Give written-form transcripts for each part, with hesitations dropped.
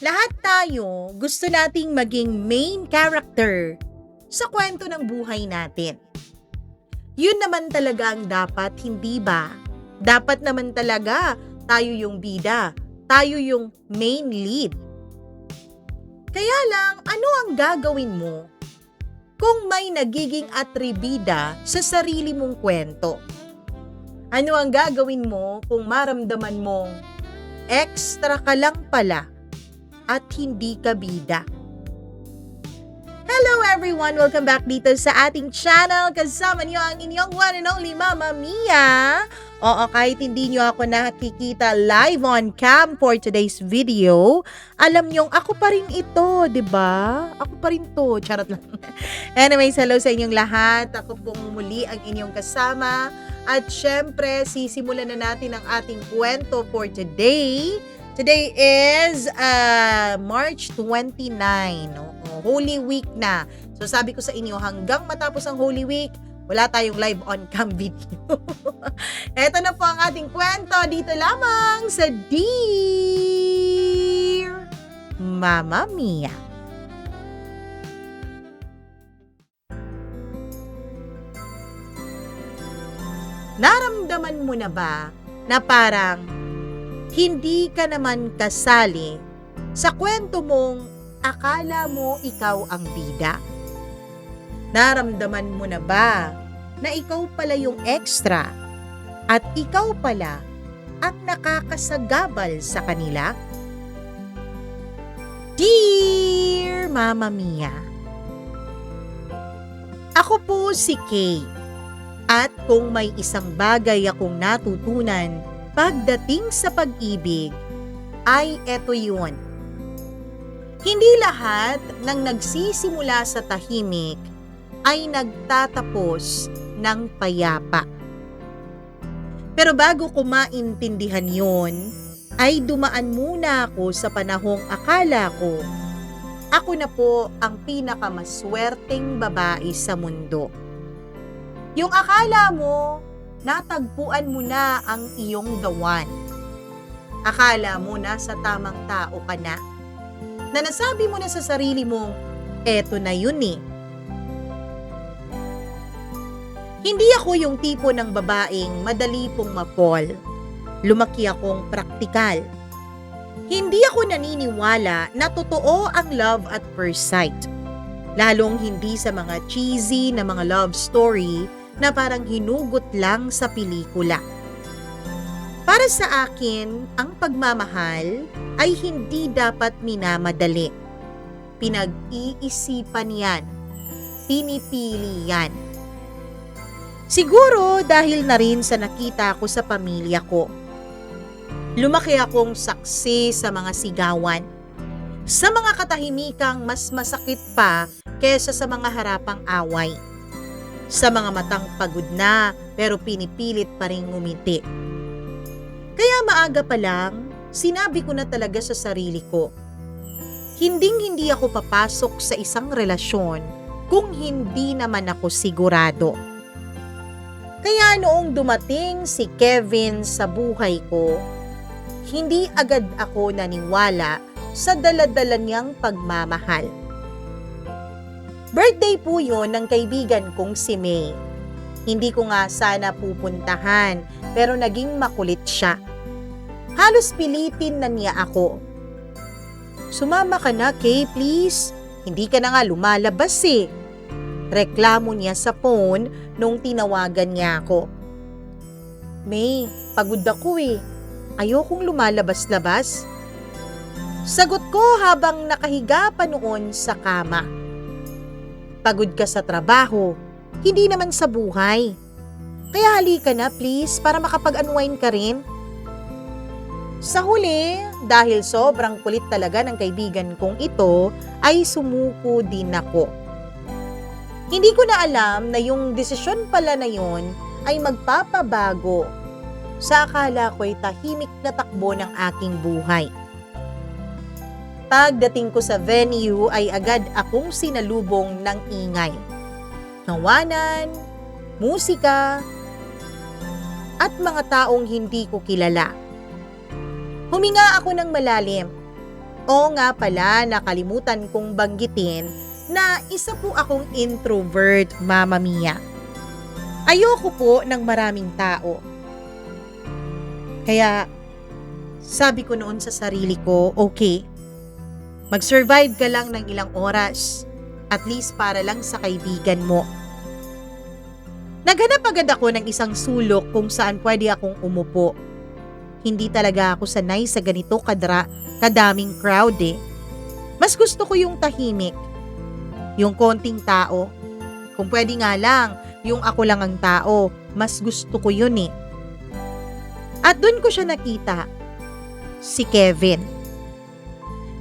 Lahat tayo gusto nating maging main character sa kwento ng buhay natin. Yun naman talaga ang dapat, hindi ba? Dapat naman talaga tayo yung bida, tayo yung main lead. Kaya lang, ano ang gagawin mo kung may nagiging atribida sa sarili mong kwento? Ano ang gagawin mo kung maramdaman mong extra ka lang pala at hindi ka bida? Hello everyone! Welcome back dito sa ating channel. Kasama niyo ang inyong one and only Mama Mia. Oo, kahit hindi niyo ako nakikita live on cam for today's video, alam niyong ako pa rin ito, di ba? Ako pa rin to. Charot lang. Anyways, hello sa inyong lahat. Ako pong muli ang inyong kasama. At syempre, sisimulan na natin ang ating kwento for today. Today is March 29. Holy Week na. So sabi ko sa inyo, hanggang matapos ang Holy Week, wala tayong live on cam video. Ito na po ang ating kwento dito lamang sa Dear Mama Mia. Naramdaman mo na ba na parang hindi ka naman kasali sa kwento mong akala mo ikaw ang bida? Naramdaman mo na ba na ikaw pala yung extra at ikaw pala ang nakakasagabal sa kanila? Dear Mama Mia, ako po si Kay. At kung may isang bagay akong natutunan pagdating sa pag-ibig, ay eto yun. Hindi lahat ng nagsisimula sa tahimik ay nagtatapos ng payapa. Pero bago ko maintindihan yun, ay dumaan muna ako sa panahong akala ko ako na po ang pinakamaswerteng babae sa mundo. Yung akala mo, natagpuan mo na ang iyong the one. Akala mo nasa tamang tao ka na. Na nasabi mo na sa sarili mong, eto na yun eh. Hindi ako yung tipo ng babaeng madali pong ma-fall. Lumaki akong praktikal. Hindi ako naniniwala na totoo ang love at first sight. Lalong hindi sa mga cheesy na mga love story na parang hinugot lang sa pelikula. Para sa akin, ang pagmamahal ay hindi dapat minamadali. Pinag-iisipan yan. Pinipili yan. Siguro dahil na rin sa nakita ko sa pamilya ko. Lumaki akong saksi sa mga sigawan. Sa mga katahimikang mas masakit pa kesa sa mga harapang away. Sa mga matang pagod na pero pinipilit pa rin ngumiti. Kaya maaga pa lang, sinabi ko na talaga sa sarili ko, hinding-hindi ako papasok sa isang relasyon kung hindi naman ako sigurado. Kaya noong dumating si Kevin sa buhay ko, hindi agad ako naniwala sa dala-dala niyang pagmamahal. Birthday po yun ng kaibigan kong si May. Hindi ko nga sana pupuntahan pero naging makulit siya. Halos pilitin na niya ako. Sumama ka na, Kay, please. Hindi ka na nga lumalabas eh. Reklamo niya sa phone nung tinawagan niya ako. May, pagod ako eh. Ayokong lumalabas-labas. Sagot ko habang nakahiga pa noon sa kama. Pagod ka sa trabaho, hindi naman sa buhay. Kaya halika na please para makapag-unwind ka rin. Sa huli, dahil sobrang kulit talaga ng kaibigan kong ito, ay sumuko din ako. Hindi ko na alam na yung desisyon pala na yun ay magpapabago sa akala ko'y tahimik na takbo ng aking buhay. Pagdating ko sa venue ay agad akong sinalubong ng ingay. Tawanan, musika, at mga taong hindi ko kilala. Huminga ako ng malalim. Oo nga pala, nakalimutan kong banggitin na isa po akong introvert, Mama Mia. Ayoko po ng maraming tao. Kaya sabi ko noon sa sarili ko, okay, mag-survive ka lang ng ilang oras, at least para lang sa kaibigan mo. Naghanap agad ako ng isang sulok kung saan pwede akong umupo. Hindi talaga ako sanay sa ganito kadaming crowd eh. Mas gusto ko yung tahimik, yung konting tao. Kung pwede nga lang, yung ako lang ang tao, mas gusto ko yun eh. At dun ko siya nakita, si Kevin.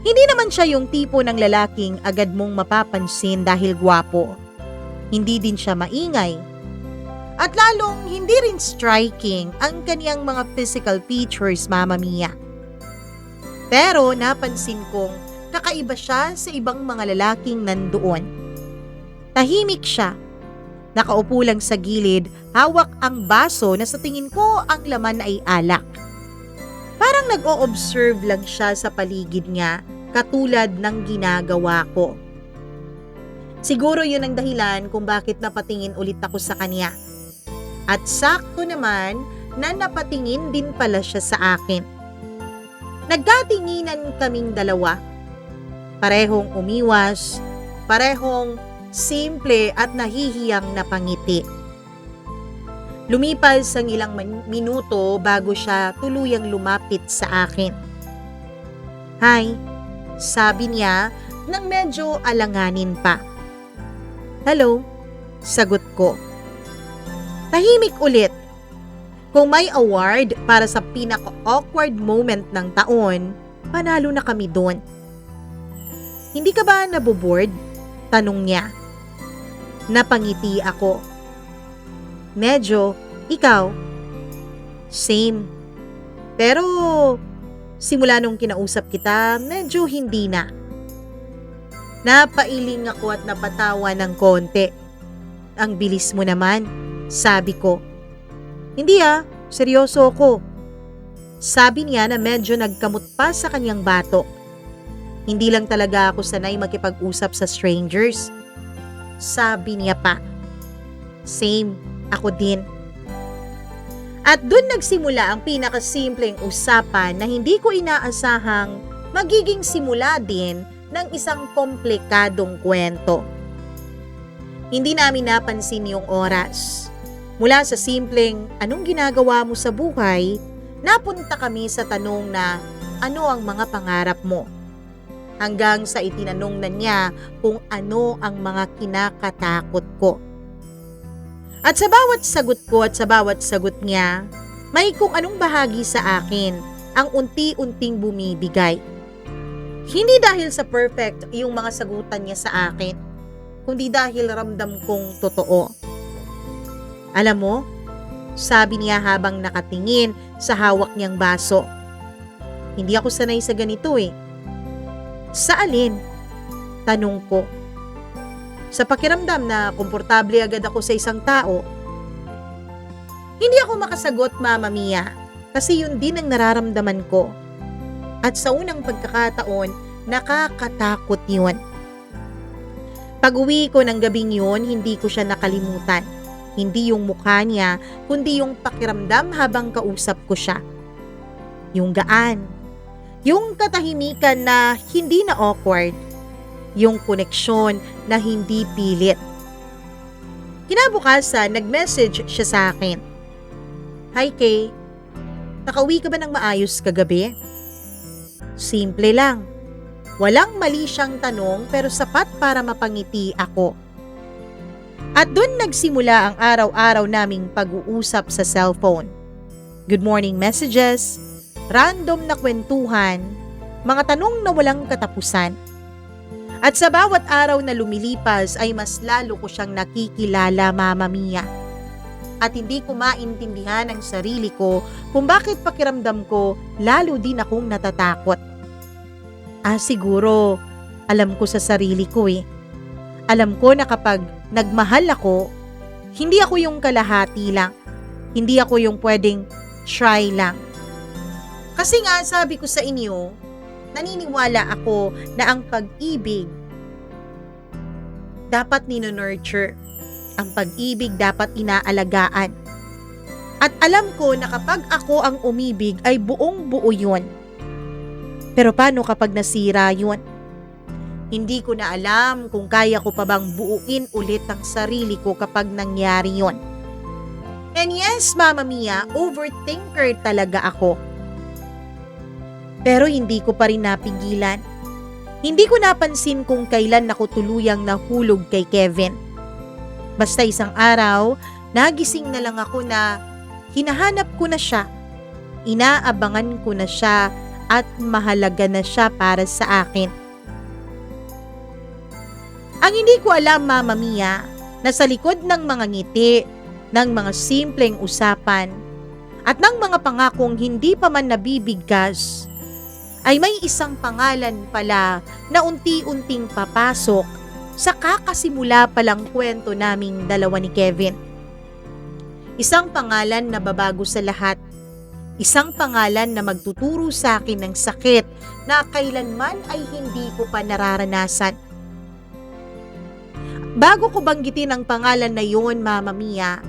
Hindi naman siya yung tipo ng lalaking agad mong mapapansin dahil gwapo. Hindi din siya maingay. At lalong hindi rin striking ang kaniyang mga physical features, Mama Mia. Pero napansin kong kakaiba siya sa ibang mga lalaking nandoon. Tahimik siya. Nakaupo lang sa gilid, hawak ang baso na sa tingin ko ang laman ay alak. Parang nag-o-observe lang siya sa paligid niya, katulad ng ginagawa ko. Siguro yun ang dahilan kung bakit napatingin ulit ako sa kanya. At sakto naman na napatingin din pala siya sa akin. Nagkatinginan kaming dalawa. Parehong umiwas, parehong simple at nahihiyang napangiti. Lumipas ang ilang minuto bago siya tuluyang lumapit sa akin. Hi, sabi niya nang medyo alanganin pa. Hello, sagot ko. Tahimik ulit. Kung may award para sa pinaka-awkward moment ng taon, panalo na kami doon. Hindi ka ba naboboard? Tanong niya. Napangiti ako. Medyo, ikaw? Same. Pero simula nung kinausap kita, medyo hindi na. Napailing ako at napatawa ng konti. Ang bilis mo naman, sabi ko. Hindi seryoso ako. Sabi niya na medyo nagkamot pa sa kanyang batok. Hindi lang talaga ako sanay makipag-usap sa strangers. Sabi niya pa. Same, ako din. At dun nagsimula ang pinakasimpleng usapan na hindi ko inaasahang magiging simula din ng isang komplikadong kwento. Hindi namin napansin yung oras. Mula sa simpleng anong ginagawa mo sa buhay, napunta kami sa tanong na ano ang mga pangarap mo. Hanggang sa itinanong na niya kung ano ang mga kinakatakot ko. At sa bawat sagot ko at sa bawat sagot niya, may kung anong bahagi sa akin ang unti-unting bumibigay. Hindi dahil sa perfect yung mga sagutan niya sa akin, kundi dahil ramdam kong totoo. Alam mo, sabi niya habang nakatingin sa hawak niyang baso. Hindi ako sanay sa ganito eh. Sa alin? Tanong ko. Sa pakiramdam na komportable agad ako sa isang tao. Hindi ako makasagot, Mama Mia, kasi yun din ang nararamdaman ko. At sa unang pagkakataon, nakakatakot yun. Pag-uwi ko ng gabing yun, hindi ko siya nakalimutan. Hindi yung mukha niya, kundi yung pakiramdam habang kausap ko siya. Yung gaan. Yung katahimikan na hindi na awkward. Yung koneksyon na hindi pilit. Kinabukasan, nag-message siya sa akin. Hi Kay, nakauwi ka ba ng maayos kagabi? Simple lang. Walang mali siyang tanong pero sapat para mapangiti ako. At doon nagsimula ang araw-araw naming pag-uusap sa cellphone. Good morning messages, random na kwentuhan, mga tanong na walang katapusan. At sa bawat araw na lumilipas ay mas lalo ko siyang nakikilala, Mama Mia. At hindi ko maintindihan ang sarili ko kung bakit pakiramdam ko lalo din akong natatakot. Siguro alam ko sa sarili ko eh. Alam ko na kapag nagmahal ako, hindi ako yung kalahati lang. Hindi ako yung pwedeng try lang. Kasi nga sabi ko sa inyo, Naniniwala ako na ang pag-ibig dapat nino-nurture. Ang pag-ibig dapat inaalagaan. At alam ko na kapag ako ang umibig ay buong buo yun. Pero paano kapag nasira yun? Hindi ko na alam kung kaya ko pa bang buuin ulit ang sarili ko kapag nangyari yun. And yes, Mama Mia, overthinker talaga ako. Pero hindi ko pa rin napigilan. Hindi ko napansin kung kailan ako tuluyang nahulog kay Kevin. Basta isang araw, nagising na lang ako na hinahanap ko na siya. Inaabangan ko na siya at mahalaga na siya para sa akin. Ang hindi ko alam, Mama Mia, na sa likod ng mga ngiti, ng mga simpleng usapan, at ng mga pangakong hindi pa man nabibigkas, ay may isang pangalan pala na unti-unting papasok sa kakasimula palang kwento naming dalawa ni Kevin. Isang pangalan na babago sa lahat. Isang pangalan na magtuturo sa akin ng sakit na kailanman ay hindi ko pa nararanasan. Bago ko banggitin ang pangalan na yon, Mama Mia,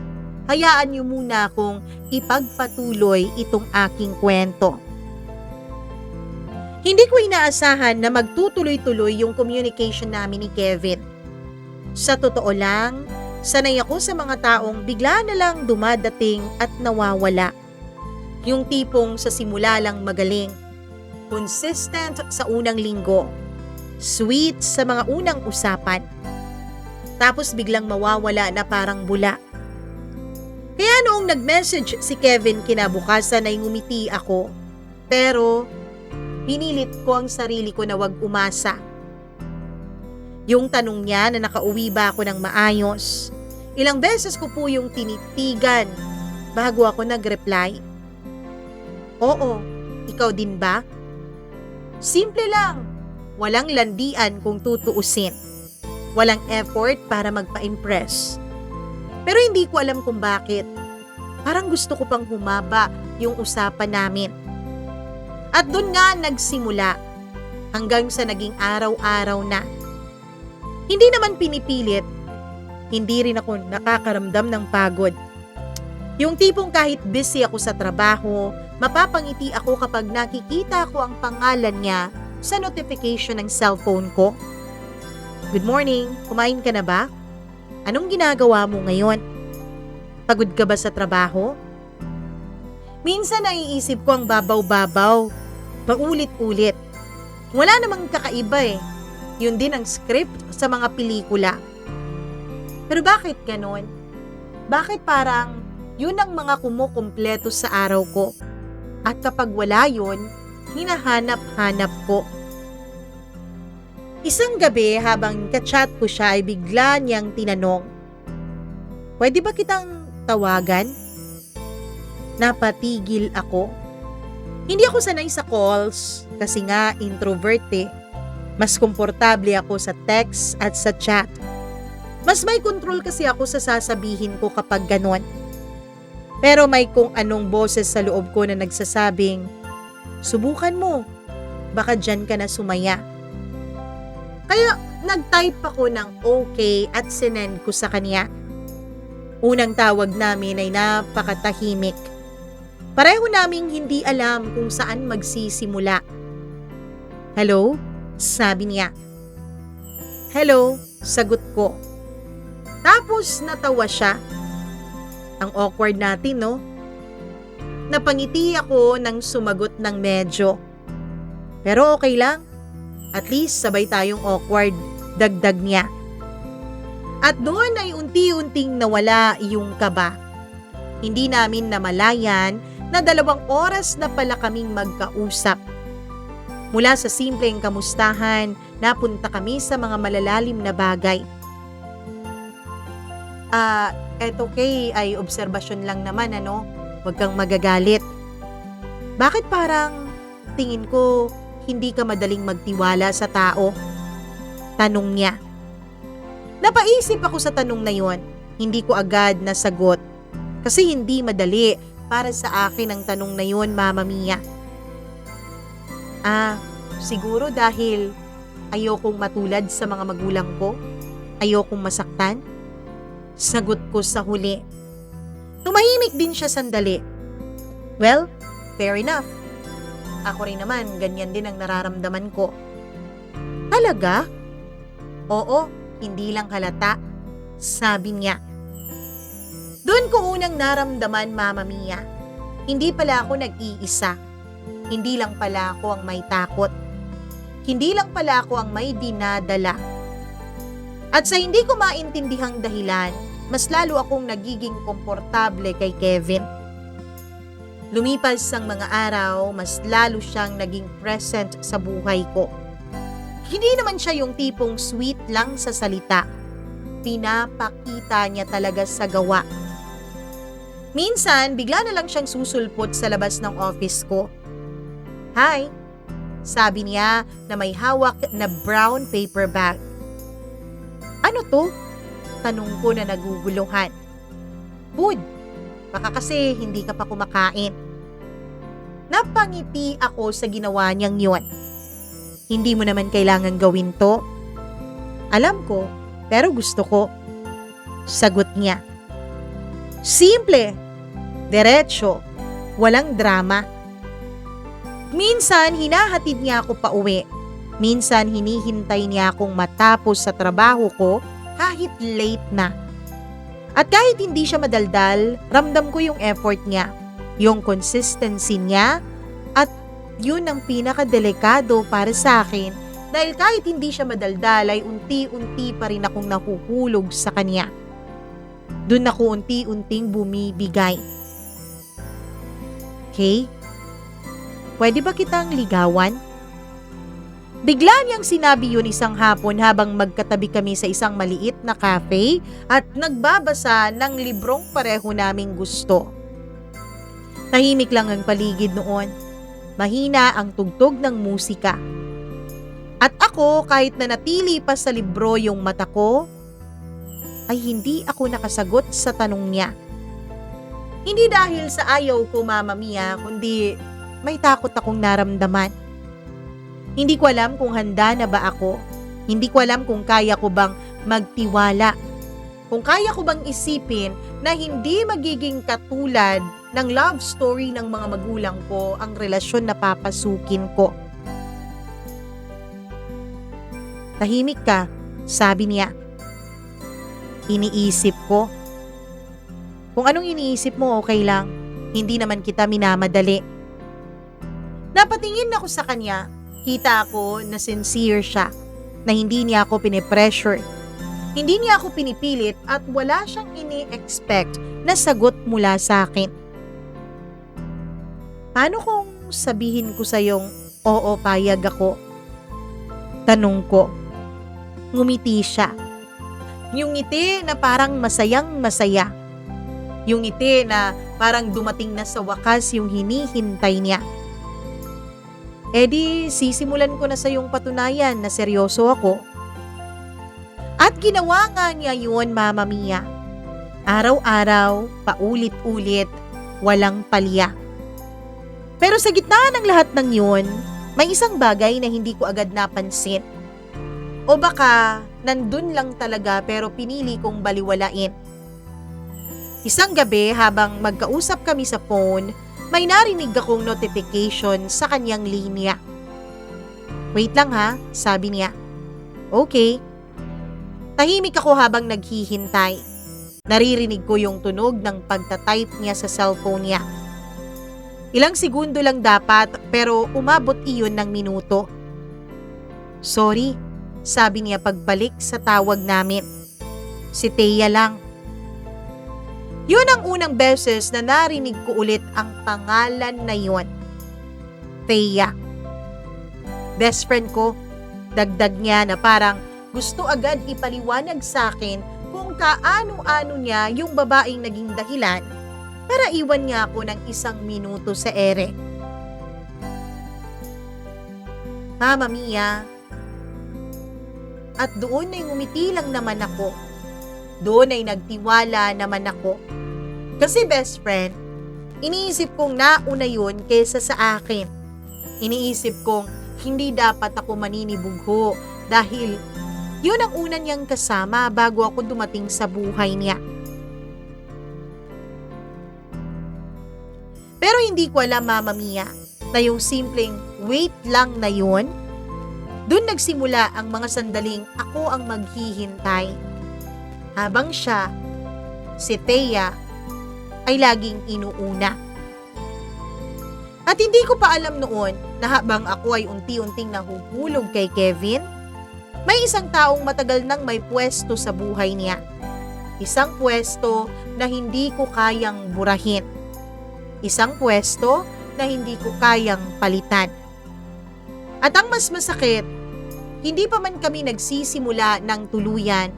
hayaan niyo muna akong ipagpatuloy itong aking kwento. Hindi ko inaasahan na magtutuloy-tuloy yung communication namin ni Kevin. Sa totoo lang, sanay ako sa mga taong bigla na lang dumadating at nawawala. Yung tipong sa simula lang magaling, consistent sa unang linggo, sweet sa mga unang usapan, tapos biglang mawawala na parang bula. Kaya noong nag-message si Kevin kinabukasan ay ngumiti ako, pero pinilit ko ang sarili ko na wag umasa. Yung tanong niya na nakauwi ba ako ng maayos, ilang beses ko po yung tinitigan bago ako nag-reply. Oo, ikaw din ba? Simple lang, walang landian kung tutuusin. Walang effort para magpa-impress. Pero hindi ko alam kung bakit. Parang gusto ko pang humaba yung usapan namin. At doon nga nagsimula hanggang sa naging araw-araw na. Hindi naman pinipilit, hindi rin ako nakakaramdam ng pagod. Yung tipong kahit busy ako sa trabaho, mapapangiti ako kapag nakikita ko ang pangalan niya sa notification ng cellphone ko. Good morning, kumain ka na ba? Anong ginagawa mo ngayon? Pagod ka ba sa trabaho? Minsan naiisip ko ang babaw-babaw, paulit-ulit. Wala namang kakaiba eh. Yun din ang script sa mga pelikula. Pero bakit ganon? Bakit parang yun ang mga kumukumpleto sa araw ko? At kapag wala yun, hinahanap-hanap ko. Isang gabi habang kachat ko siya ay bigla niyang tinanong, "Pwede ba kitang tawagan?" Napatigil ako. Hindi ako sanay sa calls kasi nga introvert eh. Mas komportable ako sa text at sa chat. Mas may control kasi ako sa sasabihin ko kapag ganon. Pero may kung anong boses sa loob ko na nagsasabing, "Subukan mo, baka dyan ka na sumaya." Kaya nag-type ako ng okay at sinend ko sa kanya. Unang tawag namin ay napakatahimik. Pareho naming hindi alam kung saan magsisimula. "Hello?" sabi niya. "Hello," sagot ko. Tapos natawa siya. Ang awkward natin, no? Napangiti ako nang sumagot ng medyo. Pero okay lang. At least sabay tayong awkward, dagdag niya. At doon ay unti-unting nawala yung kaba. Hindi namin namalayan na 2 oras na pala kaming magkausap. Mula sa simpleng kamustahan, napunta kami sa mga malalalim na bagay. Eto kay ay obserbasyon lang naman ano, huwag kang magagalit. Bakit parang tingin ko hindi ka madaling magtiwala sa tao? Tanong niya. Napaisip ako sa tanong na yon. Hindi ko agad nasagot. Kasi hindi madali para sa akin ang tanong na yon, Mama Mia. Siguro dahil ayokong matulad sa mga magulang ko, ayokong masaktan. Sagot ko sa huli. Tumahimik din siya sandali. Well, fair enough. Ako rin naman, ganyan din ang nararamdaman ko. Talaga? Oo, hindi lang halata, sabi niya. Doon ko unang naramdaman, Mama Mia. Hindi pala ako nag-iisa. Hindi lang pala ako ang may takot. Hindi lang pala ako ang may dinadala. At sa hindi ko maintindihang dahilan, mas lalo akong nagiging komportable kay Kevin. Lumipas ang mga araw, mas lalo siyang naging present sa buhay ko. Hindi naman siya yung tipong sweet lang sa salita. Pinapakita niya talaga sa gawa. Minsan, bigla na lang siyang susulpot sa labas ng office ko. Hi, sabi niya na may hawak na brown paper bag. Ano to? Tanong ko na naguguluhan. Food. Baka kasi hindi ka pa kumakain. Napangiti ako sa ginawa niyang yon. Hindi mo naman kailangan gawin to. Alam ko, pero gusto ko. Sagot niya. Simple. Diretso. Walang drama. Minsan, hinahatid niya ako pauwi. Minsan, hinihintay niya akong matapos sa trabaho ko kahit late na. At kahit hindi siya madaldal, ramdam ko yung effort niya, yung consistency niya, at yun ang pinakadelikado para sa akin dahil kahit hindi siya madaldal ay unti-unti pa rin akong nahuhulog sa kanya. Doon ako unti-unting bumibigay. Okay? Pwede ba kitang ligawan? Bigla niyang sinabi yun isang hapon habang magkatabi kami sa isang maliit na cafe at nagbabasa ng librong pareho naming gusto. Tahimik lang ang paligid noon. Mahina ang tugtog ng musika. At ako, kahit na natili pa sa libro yung mata ko, ay hindi ako nakasagot sa tanong niya. Hindi dahil sa ayaw ko, Mama Mia, kundi may takot akong naramdaman. Hindi ko alam kung handa na ba ako. Hindi ko alam kung kaya ko bang magtiwala. Kung kaya ko bang isipin na hindi magiging katulad ng love story ng mga magulang ko ang relasyon na papasukin ko. Tahimik ka, sabi niya. Iniisip ko. Kung anong iniisip mo, okay lang. Hindi naman kita minamadali. Napatingin ako sa kanya. Kita ko na sincere siya, na hindi niya ako pinipressure. Hindi niya ako pinipilit at wala siyang ini-expect na sagot mula sa akin. Paano kung sabihin ko sa iyong, oo, payag ako? Tanong ko. Ngumiti siya. Yung ngiti na parang masayang masaya. Yung ngiti na parang dumating na sa wakas yung hinihintay niya. E di, sisimulan ko na sa iyong patunayan na seryoso ako. At ginawa nga niya yun, Mama Mia. Araw-araw, paulit-ulit, walang palya. Pero sa gitna ng lahat ng yun, may isang bagay na hindi ko agad napansin. O baka, nandun lang talaga pero pinili kong baliwalain. Isang gabi habang magkausap kami sa phone, may narinig akong notification sa kanyang linya. Wait lang ha, sabi niya. Okay. Tahimik ako habang naghihintay. Naririnig ko yung tunog ng pagtatype niya sa cellphone niya. Ilang segundo lang dapat pero umabot iyon ng minuto. Sorry, sabi niya pagbalik sa tawag namin. Si Thea lang. Yun ang unang beses na narinig ko ulit ang pangalan na yun. Thea. Best friend ko, dagdag niya na parang gusto agad ipaliwanag sa akin kung kaano-ano niya yung babaeng naging dahilan para iwan niya ako ng 1 minuto sa ere. Mama Mia. At doon ay ngumiti lang naman ako. Doon ay nagtiwala naman ako. Kasi best friend, iniisip kong nauna yun kesa sa akin. Iniisip kong Hindi dapat ako maninibugho dahil yun ang una niyang kasama bago ako dumating sa buhay niya. Pero hindi ko alam, Mama Mia, na yung simpleng wait lang na yun, dun nagsimula ang mga sandaling ako ang maghihintay. Habang siya, si Thea, ay laging inuuna. At hindi ko pa alam noon na habang ako ay unti-unting nahuhulog kay Kevin, may isang taong matagal nang may pwesto sa buhay niya. Isang pwesto na hindi ko kayang burahin. Isang pwesto na hindi ko kayang palitan. At ang mas masakit, hindi pa man kami nagsisimula ng tuluyan,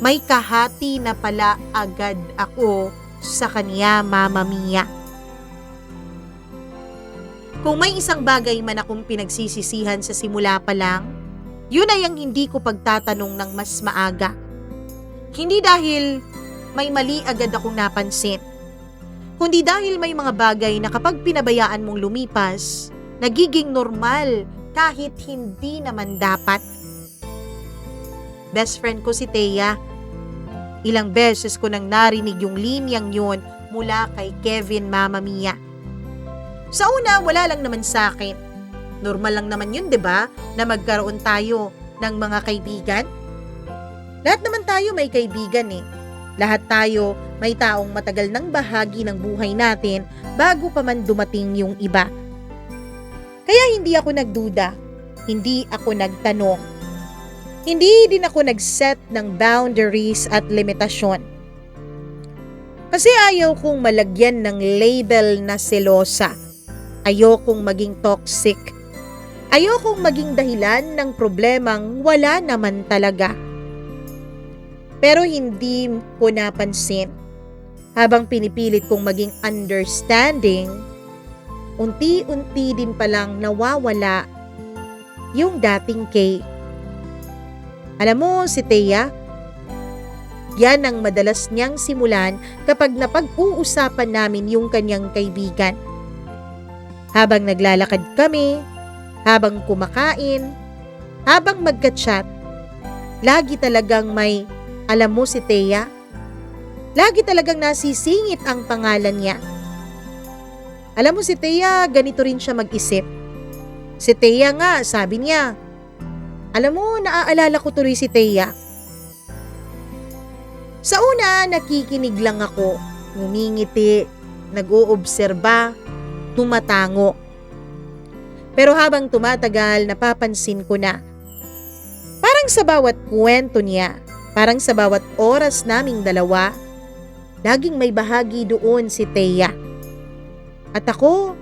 may kahati na pala agad ako sa kanya, Mama Mia. Kung may isang bagay man akong pinagsisisihan sa simula pa lang, yun ay ang hindi ko pagtatanong ng mas maaga. Hindi dahil may mali agad akong napansin, kundi dahil may mga bagay na kapag pinabayaan mong lumipas, nagiging normal kahit hindi naman dapat. Best friend ko si Thea. Ilang beses ko nang narinig yung linyang yun mula kay Kevin, Mama Mia. Sa una, wala lang naman sa akin. Normal lang naman yun, 'di ba? Na magkaroon tayo ng mga kaibigan. Lahat naman tayo may kaibigan eh. Lahat tayo may taong matagal ng bahagi ng buhay natin bago pa man dumating yung iba. Kaya hindi ako nagduda, hindi ako nagtanong. Hindi din ako nag-set ng boundaries at limitasyon. Kasi ayaw kong malagyan ng label na selosa. Ayokong maging toxic. Ayokong maging dahilan ng problemang wala naman talaga. Pero hindi ko napansin. Habang pinipilit kong maging understanding, unti-unti din palang nawawala yung dating Kay. Alam mo si Thea, yan ang madalas niyang simulan kapag napag-uusapan namin yung kanyang kaibigan. Habang naglalakad kami, habang kumakain, habang magka-chat, lagi talagang may alam mo si Thea? Lagi talagang nasisingit ang pangalan niya. Alam mo si Thea, ganito rin siya mag-isip. Si Thea nga, sabi niya. Alam mo, naaalala ko tuloy si Thea. Sa una, nakikinig lang ako. Ngumingiti, nag-oobserba, tumatango. Pero habang tumatagal, napapansin ko na. Parang sa bawat kwento niya, parang sa bawat oras naming dalawa, laging may bahagi doon si Thea. At ako,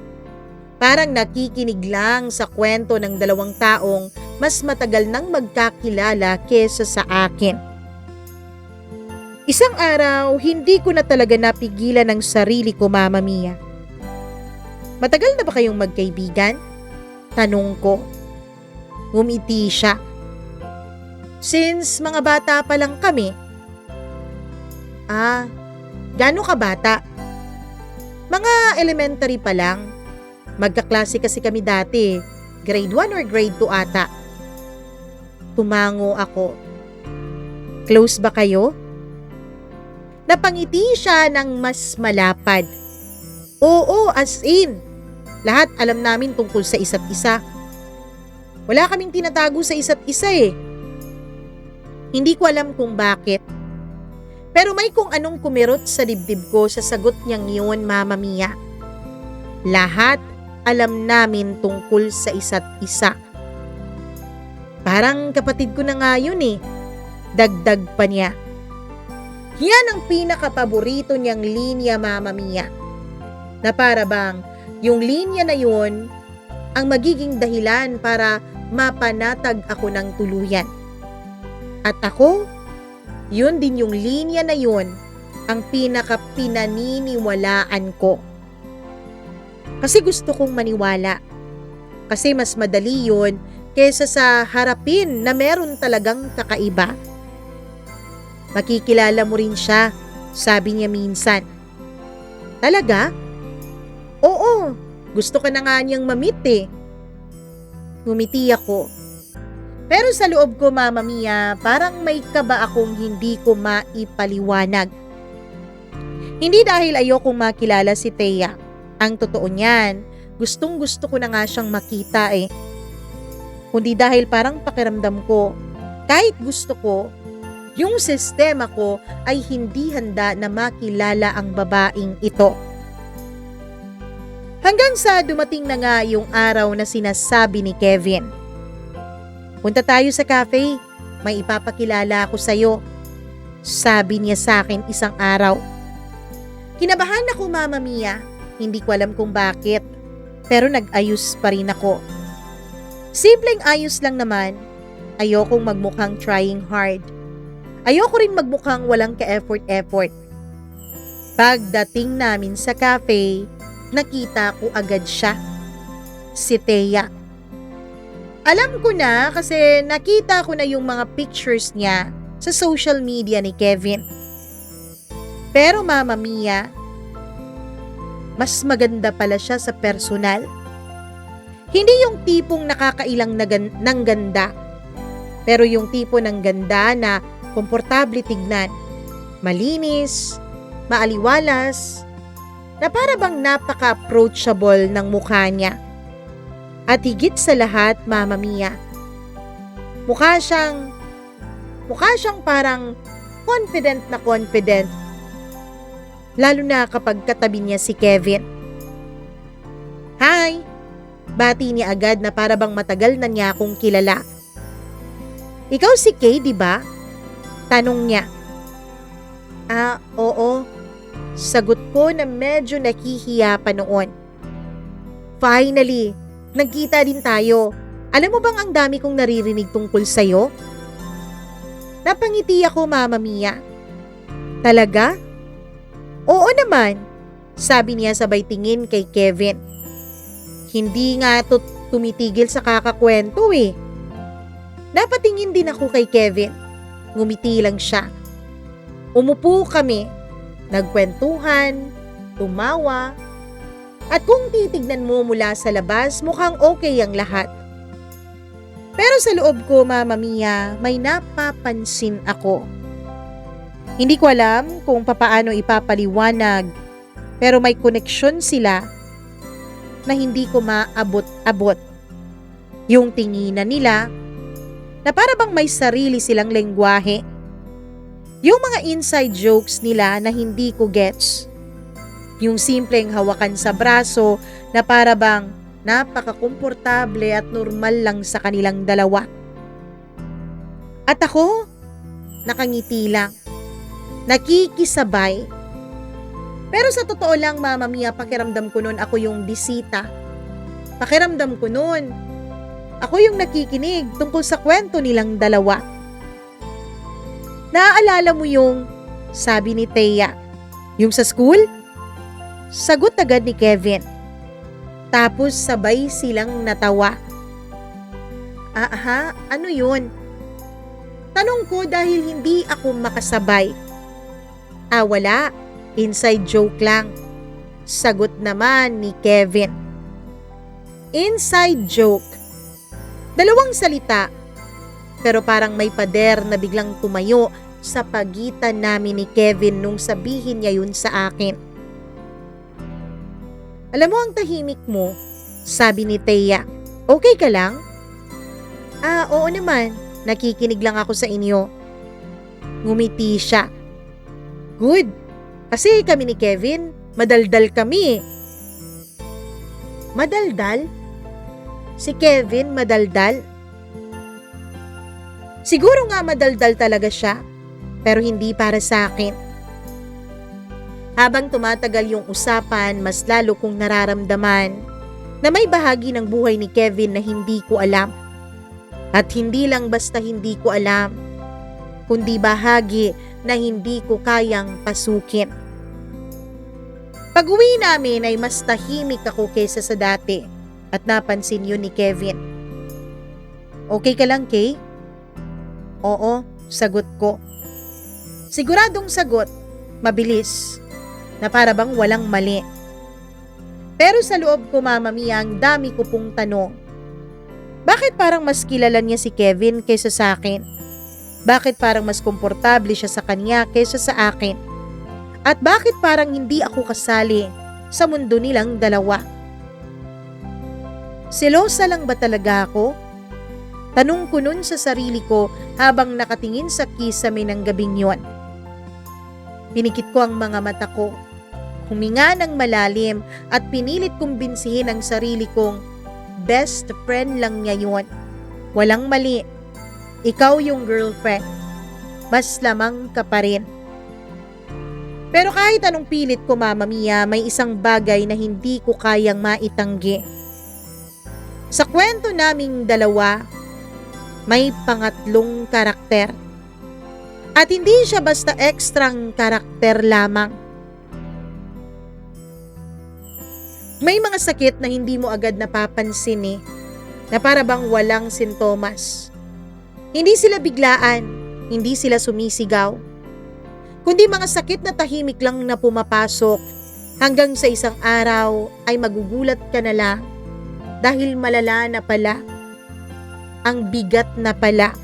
parang nakikinig lang sa kwento ng dalawang taong mas matagal nang magkakilala kesa sa akin. Isang araw, hindi ko na talaga napigilan ang sarili ko, Mama Mia. Matagal na ba kayong magkaibigan? Tanong ko. Ngumiti siya. Since mga bata pa lang kami. Gaano ka bata? Mga elementary pa lang. Magkaklase kasi kami dati. Grade 1 or grade 2 ata. Tumango ako. Close ba kayo? Napangiti siya ng mas malapad. Oo, as in. Lahat alam namin tungkol sa isa't isa. Wala kaming tinatago sa isa't isa eh. Hindi ko alam kung bakit. Pero may kung anong kumirot sa dibdib ko sa sagot niyang yun, Mama Mia. Lahat alam namin tungkol sa isa't isa. Parang kapatid ko na nga yun eh. Dagdag pa niya. Yan ang pinakapaborito niyang linya, Mama Mia. Na para bang yung linya na yun ang magiging dahilan para mapanatag ako ng tuluyan. At ako, yun din yung linya na yun ang pinaniniwalaan ko. Kasi gusto kong maniwala. Kasi mas madali yun kesa sa harapin na meron talagang kakaiba. Makikilala mo rin siya, sabi niya minsan. Talaga? Oo, gusto ka na nga niyang mamit eh. Ngumiti ako. Pero sa loob ko, Mama Mia, parang may kaba akong hindi ko maipaliwanag. Hindi dahil ayokong makilala si Thea. Ang totoo niyan, gustong-gusto ko na nga siyang makita eh. Kundi dahil parang pakiramdam ko, kahit gusto ko, yung sistema ko ay hindi handa na makilala ang babaeng ito. Hanggang sa dumating na nga yung araw na sinasabi ni Kevin. Punta tayo sa cafe, may ipapakilala ako sa'yo. Sabi niya sa akin isang araw. Kinabahan ako, Mama Mia. Hindi ko alam kung bakit, pero nag-ayos pa rin ako. Simpleng ayos lang naman. Ayokong magmukhang trying hard. Ayoko rin magmukhang walang ka-effort-effort. Pagdating namin sa cafe, nakita ko agad siya. Si Thea. Alam ko na kasi nakita ko na yung mga pictures niya sa social media ni Kevin. Pero Mama Mia, mas maganda pala siya sa personal. Hindi yung tipong nakakailang ng ganda, pero yung tipo ng ganda na komportable tignan, malinis, maaliwalas, na para bang napaka-approachable ng mukha niya. At higit sa lahat, Mama Mia, mukha siyang parang confident na confident. Lalo na kapag katabi niya si Kevin. Hi! Bati niya agad na para bang matagal na niya akong kilala. Ikaw si Kay, di ba? Tanong niya. Oo. Sagot ko na medyo nahihiya pa noon. Finally, nagkita din tayo. Alam mo bang ang dami kong naririnig tungkol sa'yo? Napangiti ako, Mama Mia. Talaga? Oo naman, sabi niya sabay tingin kay Kevin. Hindi nga tumitigil sa kakakwento eh. Napatingin din ako kay Kevin. Ngumiti lang siya. Umupo kami, nagkwentuhan, tumawa, at kung titignan mo mula sa labas, mukhang okay ang lahat. Pero sa loob ko, Mama Mia, may napapansin ako. Hindi ko alam kung papaano ipapaliwanag, pero may koneksyon sila na hindi ko maabot-abot. Yung tinginan nila, na para bang may sarili silang lengguwahe. Yung mga inside jokes nila na hindi ko gets. Yung simpleng hawakan sa braso na para bang napaka-komportable at normal lang sa kanilang dalawa. At ako, nakangiti lang. Nakikisabay. Pero sa totoo lang, Mama Mia, pakiramdam ko noon ako yung bisita. Pakiramdam ko noon, ako yung nakikinig tungkol sa kwento nilang dalawa. Naaalala mo yung sabi ni Thea, yung sa school? Sagot agad ni Kevin. Tapos sabay silang natawa. Ano yun? Tanong ko dahil hindi ako makasabay. Wala. Inside joke lang. Sagot naman ni Kevin. Inside joke. Dalawang salita. Pero parang may pader na biglang tumayo sa pagitan namin ni Kevin nung sabihin niya yun sa akin. Alam mo ang tahimik mo, sabi ni Thea. Okay ka lang? Oo naman. Nakikinig lang ako sa inyo. Ngumiti siya. Good. Kasi kami ni Kevin, madaldal kami. Madaldal? Si Kevin madaldal? Siguro nga madaldal talaga siya, pero hindi para sa akin. Habang tumatagal yung usapan, mas lalo kong nararamdaman na may bahagi ng buhay ni Kevin na hindi ko alam. At hindi lang basta hindi ko alam, kundi bahagi na hindi ko kayang pasukin. Pag-uwi namin ay mas tahimik ako kaysa sa dati at napansin yun ni Kevin. Okay ka lang, Kay? Oo, sagot ko. Siguradong sagot, mabilis, na para bang walang mali. Pero sa loob ko, Mama Mia, ang dami ko pong tanong. Bakit parang mas kilala niya si Kevin kaysa sa akin? Bakit parang mas komportable siya sa kanya kaysa sa akin? At bakit parang hindi ako kasali sa mundo nilang dalawa? Selosa lang ba talaga ako? Tanong ko nun sa sarili ko habang nakatingin sa kisame ng gabing yon. Pinikit ko ang mga mata ko, huminga ng malalim at pinilit kong binsihin ang sarili kong best friend lang niya yun. Walang mali. Ikaw yung girlfriend. Mas lamang ka pa rin. Pero kahit anong pilit ko, Mama Mia, may isang bagay na hindi ko kayang maitanggi. Sa kwento naming dalawa, may pangatlong karakter. At hindi siya basta ekstrang karakter lamang. May mga sakit na hindi mo agad napapansin na para bang walang sintomas. Hindi sila biglaan, hindi sila sumisigaw. Kundi mga sakit na tahimik lang na pumapasok hanggang sa isang araw ay magugulat ka na lang dahil malala na pala, ang bigat na pala.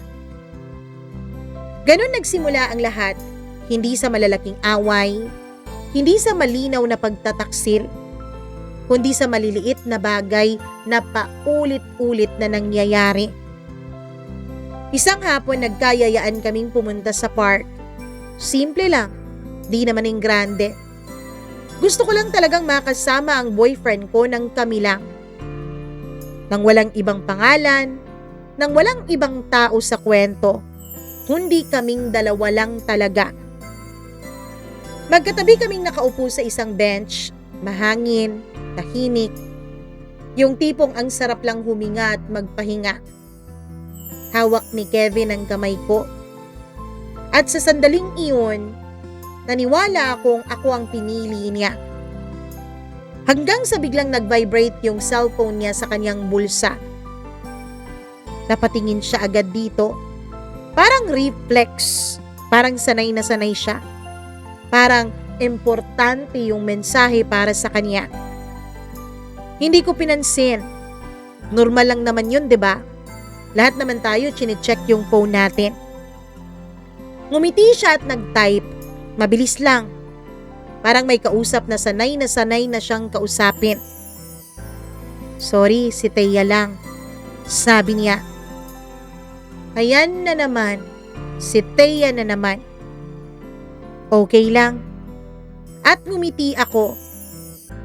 Ganon nagsimula ang lahat, hindi sa malalaking away, hindi sa malinaw na pagtataksil, kundi sa maliliit na bagay na paulit-ulit na nangyayari. Isang hapon nagkayayaan kaming pumunta sa park. Simple lang, di naman yung grande. Gusto ko lang talagang makasama ang boyfriend ko ng kami lang. Nang walang ibang pangalan, nang walang ibang tao sa kwento, kundi kaming dalawa lang talaga. Magkatabi kaming nakaupo sa isang bench, mahangin, tahimik. Yung tipong ang sarap lang huminga at magpahinga. Hawak ni Kevin ang kamay ko. At sa sandaling iyon, naniwala akong ako ang pinili niya. Hanggang sa biglang nag-vibrate yung cellphone niya sa kanyang bulsa. Napatingin siya agad dito. Parang reflex. Parang sanay na sanay siya. Parang importante yung mensahe para sa kanya. Hindi ko pinansin. Normal lang naman yun, 'di ba? Lahat naman tayo chine-check yung phone natin. Ngumiti siya at nag-type. Mabilis lang. Parang may kausap na sanay na siyang kausapin. Sorry, si Thea lang. Sabi niya. Ayan na naman. Si Thea na naman. Okay lang. At ngumiti ako.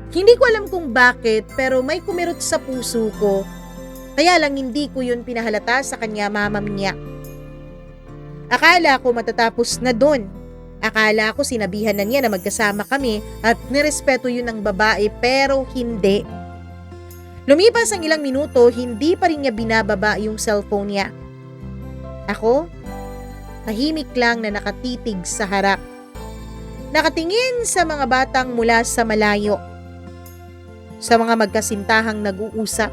Hindi ko alam kung bakit pero may kumirot sa puso ko. Kaya lang hindi ko yun pinahalata sa kanya, Mama Mia. Akala ko matatapos na dun. Akala ko sinabihan na niya na magkasama kami at nirespeto yun ng babae pero hindi. Lumipas ang ilang minuto, hindi pa rin niya binababa yung cellphone niya. Ako, tahimik lang na nakatitig sa harap. Nakatingin sa mga batang mula sa malayo. Sa mga magkasintahang nag-uusap.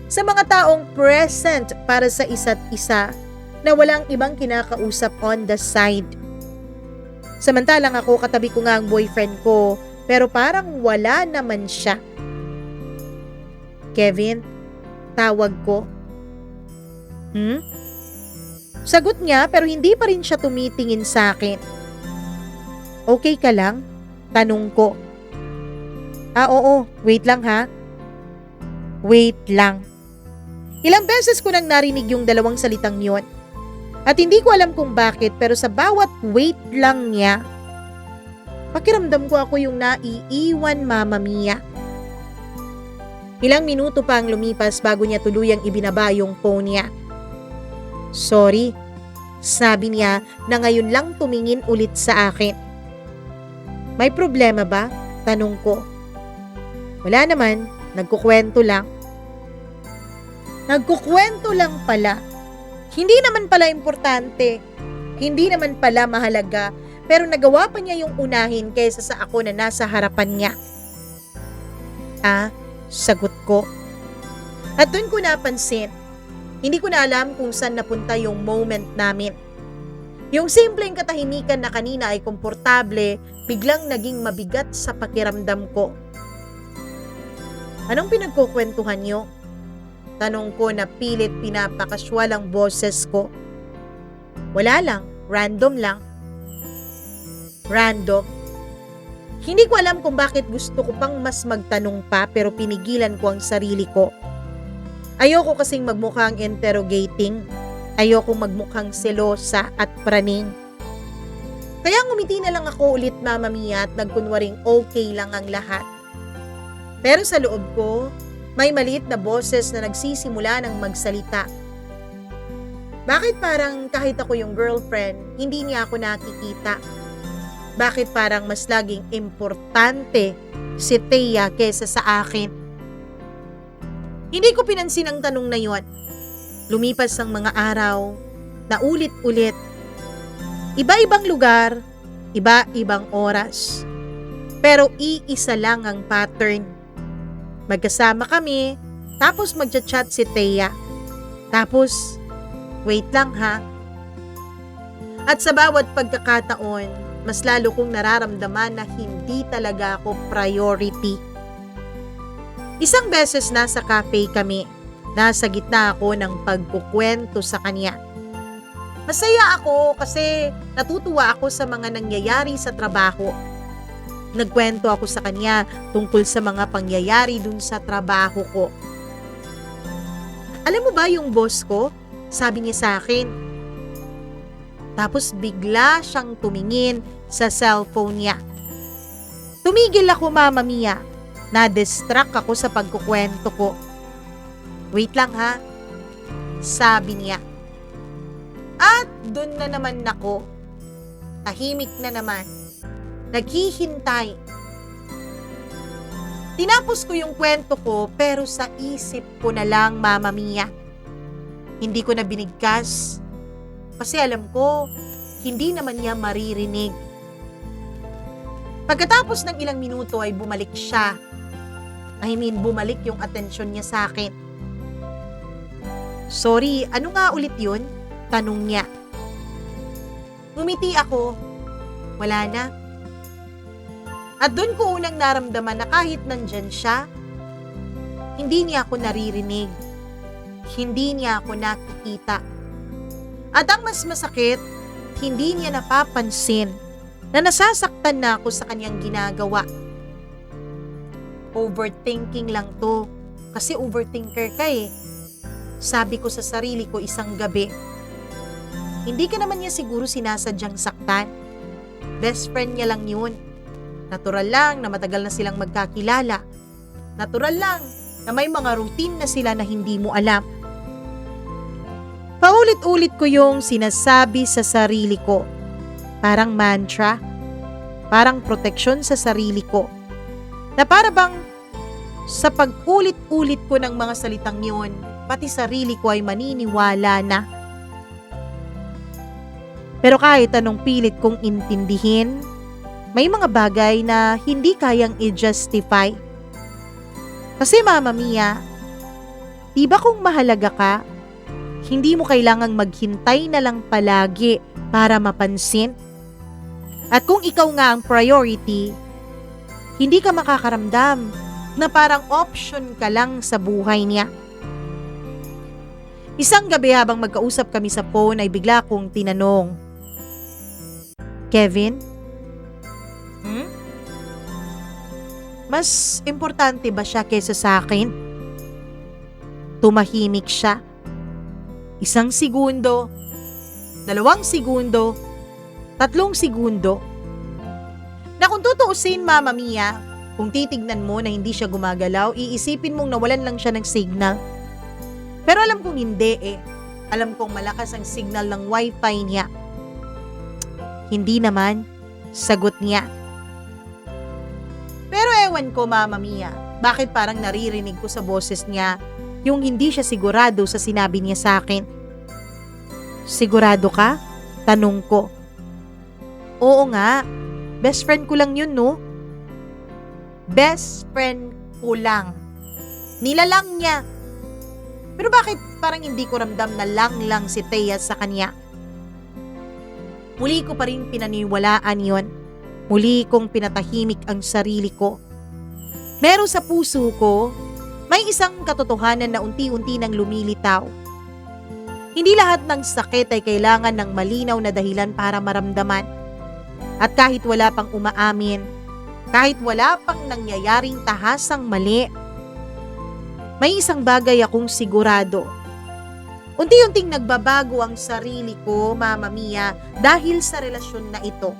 Sa mga taong present para sa isa't isa na walang ibang kinakausap on the side. Samantalang ako, katabi ko nga ang boyfriend ko pero parang wala naman siya. Kevin, tawag ko. Sagot niya pero hindi pa rin siya tumitingin sa akin. Okay ka lang? Tanong ko. Oo, wait lang ha. Wait lang. Ilang beses ko nang narinig yung dalawang salitang yon. At hindi ko alam kung bakit pero sa bawat wait lang niya, pakiramdam ko ako yung naiiwan, Mama Mia. Ilang minuto pa ang lumipas bago niya tuluyang ibinaba yung phone niya. Sorry, sabi niya na ngayon lang tumingin ulit sa akin. May problema ba? Tanong ko. Wala naman, nagkukwento lang. Nagkukwento lang pala. Hindi naman pala importante. Hindi naman pala mahalaga. Pero nagawa pa niya yung unahin kaysa sa ako na nasa harapan niya. Sagot ko. At doon ko napansin. Hindi ko na alam kung saan napunta yung moment namin. Yung simpleng katahimikan na kanina ay komportable, biglang naging mabigat sa pakiramdam ko. Anong pinagkukwentuhan niyo? Tanong ko na pilit pinapakaswal ang boses ko. Wala lang, random lang. Random. Hindi ko alam kung bakit gusto ko pang mas magtanong pa pero pinigilan ko ang sarili ko. Ayoko kasing magmukhang interrogating. Ayoko magmukhang selosa at praning. Kaya ngumiti na lang ako ulit, Mama Mia, at nagkunwaring okay lang ang lahat. Pero sa loob ko, may maliit na boses na nagsisimula ng magsalita. Bakit parang kahit ako yung girlfriend, hindi niya ako nakikita? Bakit parang mas laging importante si Thea kesa sa akin? Hindi ko pinansin ang tanong na yon. Lumipas ang mga araw na ulit-ulit. Iba-ibang lugar, iba-ibang oras. Pero iisa lang ang pattern. Magkasama kami, tapos magchat-chat si Thea. Tapos, wait lang ha. At sa bawat pagkakataon, mas lalo kong nararamdaman na hindi talaga ako priority. Isang beses nasa cafe kami, nasa gitna ako ng pagkukwento sa kanya. Masaya ako kasi natutuwa ako sa mga nangyayari sa trabaho. Nagkwento ako sa kanya tungkol sa mga pangyayari dun sa trabaho ko. Alam mo ba yung boss ko? Sabi niya sa akin. Tapos bigla siyang tumingin sa cellphone niya. Tumigil ako, Mama Mia. Na-distract ako sa pagkukwento ko. Wait lang ha, sabi niya. At dun na naman ako. Tahimik na naman. Naghihintay. Tinapos ko yung kwento ko pero sa isip ko na lang, Mama Mia. Hindi ko na binigkas kasi alam ko hindi naman niya maririnig. Pagkatapos ng ilang minuto ay bumalik siya. Bumalik yung atensyon niya sa akin. Sorry, ano nga ulit yun? Tanong niya. Ngumiti ako. Wala na. At doon ko unang naramdaman na kahit nandyan siya, hindi niya ako naririnig. Hindi niya ako nakikita. At ang mas masakit, hindi niya napapansin na nasasaktan na ako sa kanyang ginagawa. Overthinking lang to. Kasi overthinker ka eh. Sabi ko sa sarili ko isang gabi. Hindi ka naman niya siguro sinasadyang saktan. Best friend niya lang yun. Natural lang na matagal na silang magkakilala. Natural lang na may mga routine na sila na hindi mo alam. Paulit-ulit ko yung sinasabi sa sarili ko. Parang mantra. Parang proteksyon sa sarili ko. Na para bang sa pag-ulit-ulit ko ng mga salitang yun, pati sarili ko ay maniniwala na. Pero kahit anong pilit kong intindihin, may mga bagay na hindi kayang i-justify. Kasi Mama Mia, di ba kung mahalaga ka, hindi mo kailangang maghintay na lang palagi para mapansin? At kung ikaw nga ang priority, hindi ka makakaramdam na parang option ka lang sa buhay niya. Isang gabi habang magkausap kami sa phone ay bigla kong tinanong, Kevin? Mas importante ba siya kaysa sa akin? Tumahimik siya. 1 segundo, 2 segundo, 3 segundo. Na kung tutuusin, Mama Mia, kung titignan mo na hindi siya gumagalaw, iisipin mong nawalan lang siya ng signal. Pero alam kong hindi eh. Alam kong malakas ang signal ng wifi niya. Hindi naman, sagot niya. Pero ewan ko, Mama Mia, bakit parang naririnig ko sa boses niya yung hindi siya sigurado sa sinabi niya sa akin. Sigurado ka? Tanong ko. Oo nga, best friend ko lang yun, no? Best friend ko lang. Nilalang niya. Pero bakit parang hindi ko ramdam na lang si Thea sa kanya? Muli ko pa rin pinaniwalaan yon. Muli kong pinatahimik ang sarili ko. Meron sa puso ko, May isang katotohanan na unti-unti nang lumilitaw. Hindi lahat ng sakit ay kailangan ng malinaw na dahilan para maramdaman. At kahit wala pang umaamin, kahit wala pang nangyayaring tahasang mali, may isang bagay akong sigurado. Unti-unting nagbabago ang sarili ko, Mama Mia, dahil sa relasyon na ito.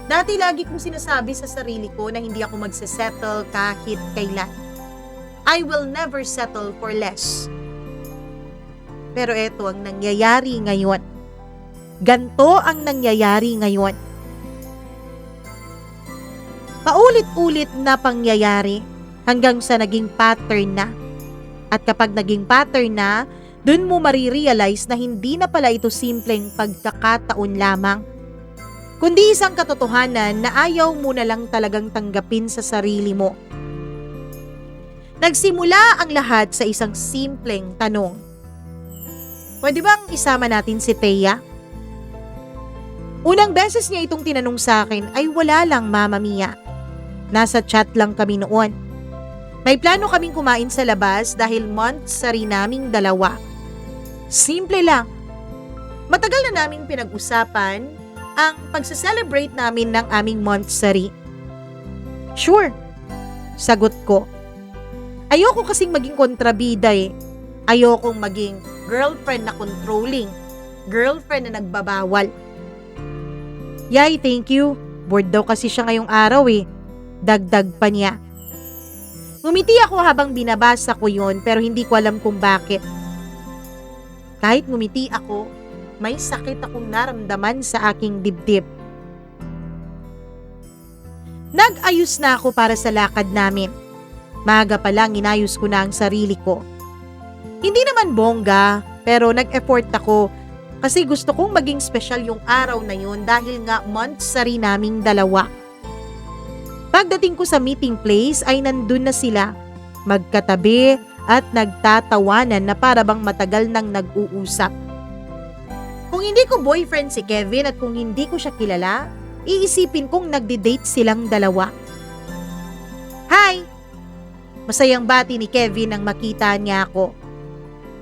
Dati lagi kong sinasabi sa sarili ko na hindi ako magsesettle kahit kailan. I will never settle for less. Pero eto ang nangyayari ngayon. Ganto ang nangyayari ngayon. Paulit-ulit na pangyayari hanggang sa naging pattern na. At kapag naging pattern na, dun mo marirealize na hindi na pala ito simpleng pagkakataon lamang, kundi isang katotohanan na ayaw mo na lang talagang tanggapin sa sarili mo. Nagsimula ang lahat sa isang simpleng tanong. Pwede bang isama natin si Thea? Unang beses niya itong tinanong sa akin ay wala lang, Mama Mia. Nasa chat lang kami noon. May plano kaming kumain sa labas dahil monthsary naming dalawa. Simple lang. Matagal na naming pinag-usapan ang pagsa-celebrate namin ng aming monthsary. Sure, sagot ko. Ayoko kasing maging kontrabida eh. Ayokong maging girlfriend na controlling, girlfriend na nagbabawal. Yay, thank you. Bored daw kasi siya ngayong araw eh. Dagdag pa niya. Ngumiti ako habang binabasa ko yun pero hindi ko alam kung bakit. Kahit ngumiti ako, may sakit akong naramdaman sa aking dibdib. Nag-ayos na ako para sa lakad namin. Maaga pa lang inayos ko na ang sarili ko. Hindi naman bongga, pero nag-effort ako kasi gusto kong maging special yung araw na yun dahil nga monthsary naming dalawa. Pagdating ko sa meeting place ay nandun na sila, magkatabi at nagtatawanan na para bang matagal nang nag-uusap. Kung hindi ko boyfriend si Kevin at kung hindi ko siya kilala, iisipin kong nagde-date silang dalawa. Hi! Masayang bati ni Kevin nang makita niya ako.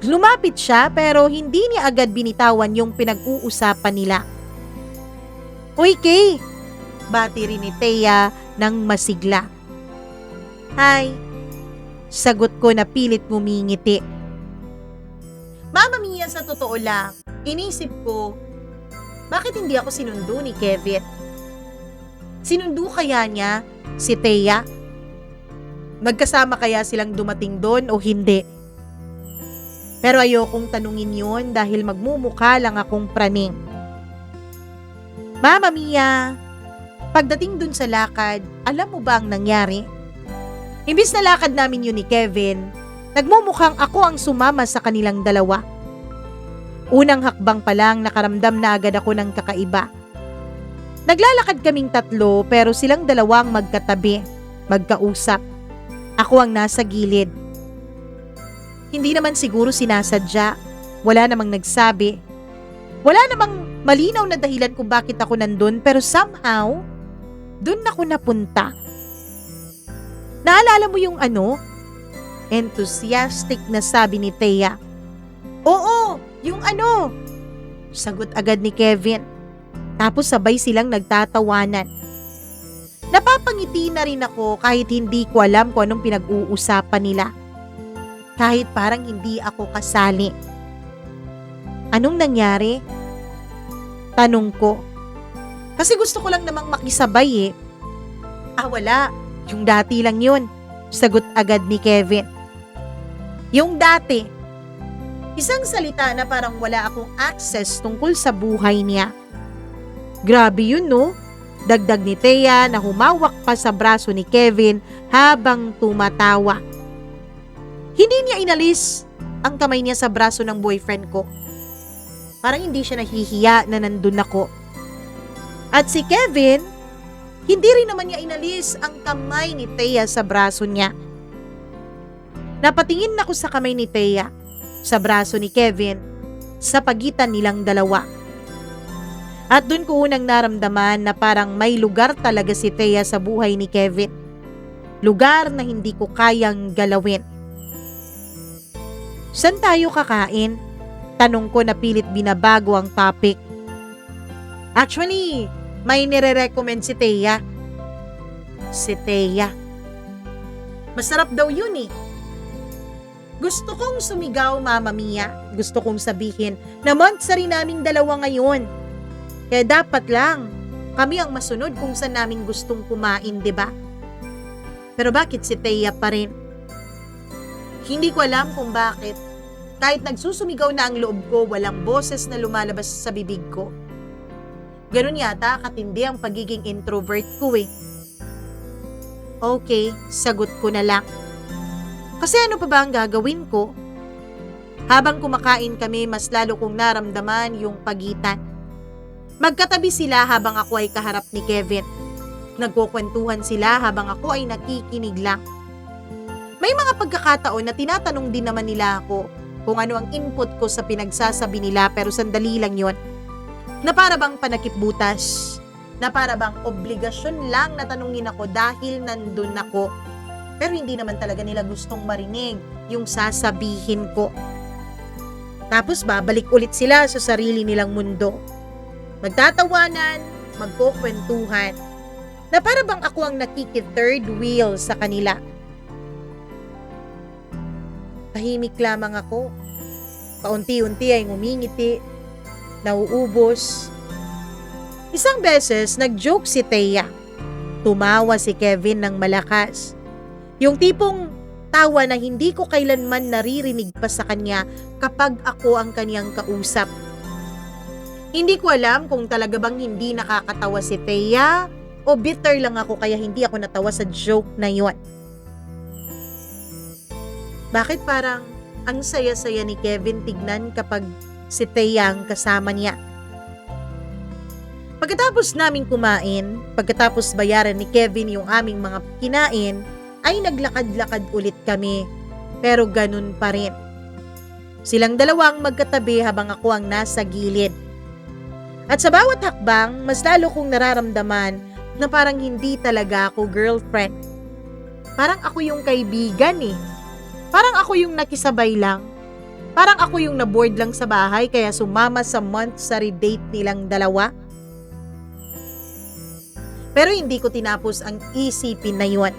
Lumapit siya pero hindi niya agad binitawan yung pinag-uusapan nila. Uy, Kay! Bati rin ni Thea nang masigla. Hi! Sagot ko na pilit ngumingiti. Mama Mia, sa totoo lang, inisip ko, bakit hindi ako sinundo ni Kevin? Sinundo kaya niya si Thea? Magkasama kaya silang dumating doon o hindi? Pero ayokong tanungin yun dahil magmumukha lang akong praning. Mama Mia, pagdating dun sa lakad, alam mo ba ang nangyari? Imbis na lakad namin yun ni Kevin, nagmumukhang ako ang sumama sa kanilang dalawa. Unang hakbang pa lang nakaramdam na agad ako ng kakaiba. Naglalakad kaming tatlo pero silang dalawang magkatabi, magkausap. Ako ang nasa gilid. Hindi naman siguro sinasadya. Wala namang nagsabi. Wala namang malinaw na dahilan kung bakit ako nandun pero somehow, dun ako napunta. Naalala mo yung ano? Enthusiastic na sabi ni Thea. Oo, yung ano? Sagot agad ni Kevin. Tapos sabay silang nagtatawanan. Napapangiti na rin ako kahit hindi ko alam kung anong pinag-uusapan nila. Kahit parang hindi ako kasali. Anong nangyari? Tanong ko. Kasi gusto ko lang namang makisabay eh. Wala. Yung dati lang yun. Sagot agad ni Kevin. Yung dati. Isang salita na parang wala akong access tungkol sa buhay niya. Grabe yun, no? Dagdag ni Thea na humawak pa sa braso ni Kevin habang tumatawa. Hindi niya inalis ang kamay niya sa braso ng boyfriend ko. Parang hindi siya nahihiya na nandun ako. At si Kevin, hindi rin naman niya inalis ang kamay ni Thea sa braso niya. Napatingin ako sa kamay ni Thea, sa braso ni Kevin, sa pagitan nilang dalawa. At dun ko unang naramdaman na parang may lugar talaga si Thea sa buhay ni Kevin. Lugar na hindi ko kayang galawin. Saan tayo kakain? Tanong ko na pilit binabago ang topic. Actually, may nire-recommend si Thea. Si Thea. Masarap daw yun eh. Gusto kong sumigaw, Mama Mia. Gusto kong sabihin na months rin naming dalawa ngayon. Kaya dapat lang kami ang masunod kung saan namin gustong kumain, di ba? Pero bakit si Thea pa rin? Hindi ko alam kung bakit. Kahit nagsusumigaw na ang loob ko, walang boses na lumalabas sa bibig ko. Ganun yata katindi ang pagiging introvert ko eh. Okay, sagot ko na lang. Kasi ano pa ba ang gagawin ko? Habang kumakain kami, mas lalo kong naramdaman yung pagitan. Magkatabi sila habang ako ay kaharap ni Kevin. Nagkukwentuhan sila habang ako ay nakikinig lang. May mga pagkakataon na tinatanong din naman nila ako kung ano ang input ko sa pinagsasabi nila, pero sandali lang yon. Na para bang panakipbutas, na para bang obligasyon lang na tanungin ako dahil nandun ako. Pero hindi naman talaga nila gustong marinig yung sasabihin ko. Tapos babalik ulit sila sa sarili nilang mundo. Magtatawanan, magkukwentuhan, na para bang ako ang nakiki-third wheel sa kanila. Tahimik lamang ako. Paunti-unti ay ngumingiti, nauubos. Isang beses, nag-joke si Thea. Tumawa si Kevin ng malakas. Yung tipong tawa na hindi ko kailanman naririnig pa sa kanya kapag ako ang kaniyang kausap. Hindi ko alam kung talaga bang hindi nakakatawa si Thea o bitter lang ako kaya hindi ako natawa sa joke na yon. Bakit parang ang saya-saya ni Kevin tignan kapag si Thea ang kasama niya? Pagkatapos naming kumain, pagkatapos bayaran ni Kevin yung aming mga kinain, ay naglakad-lakad ulit kami. Pero ganun pa rin. Silang dalawang magkatabi habang ako ang nasa gilid. At sa bawat hakbang, mas lalo kong nararamdaman na parang hindi talaga ako girlfriend. Parang ako yung kaibigan eh. Parang ako yung nakisabay lang. Parang ako yung naboard lang sa bahay kaya sumama sa month-sari date nilang dalawa. Pero hindi ko tinapos ang isipin na yun.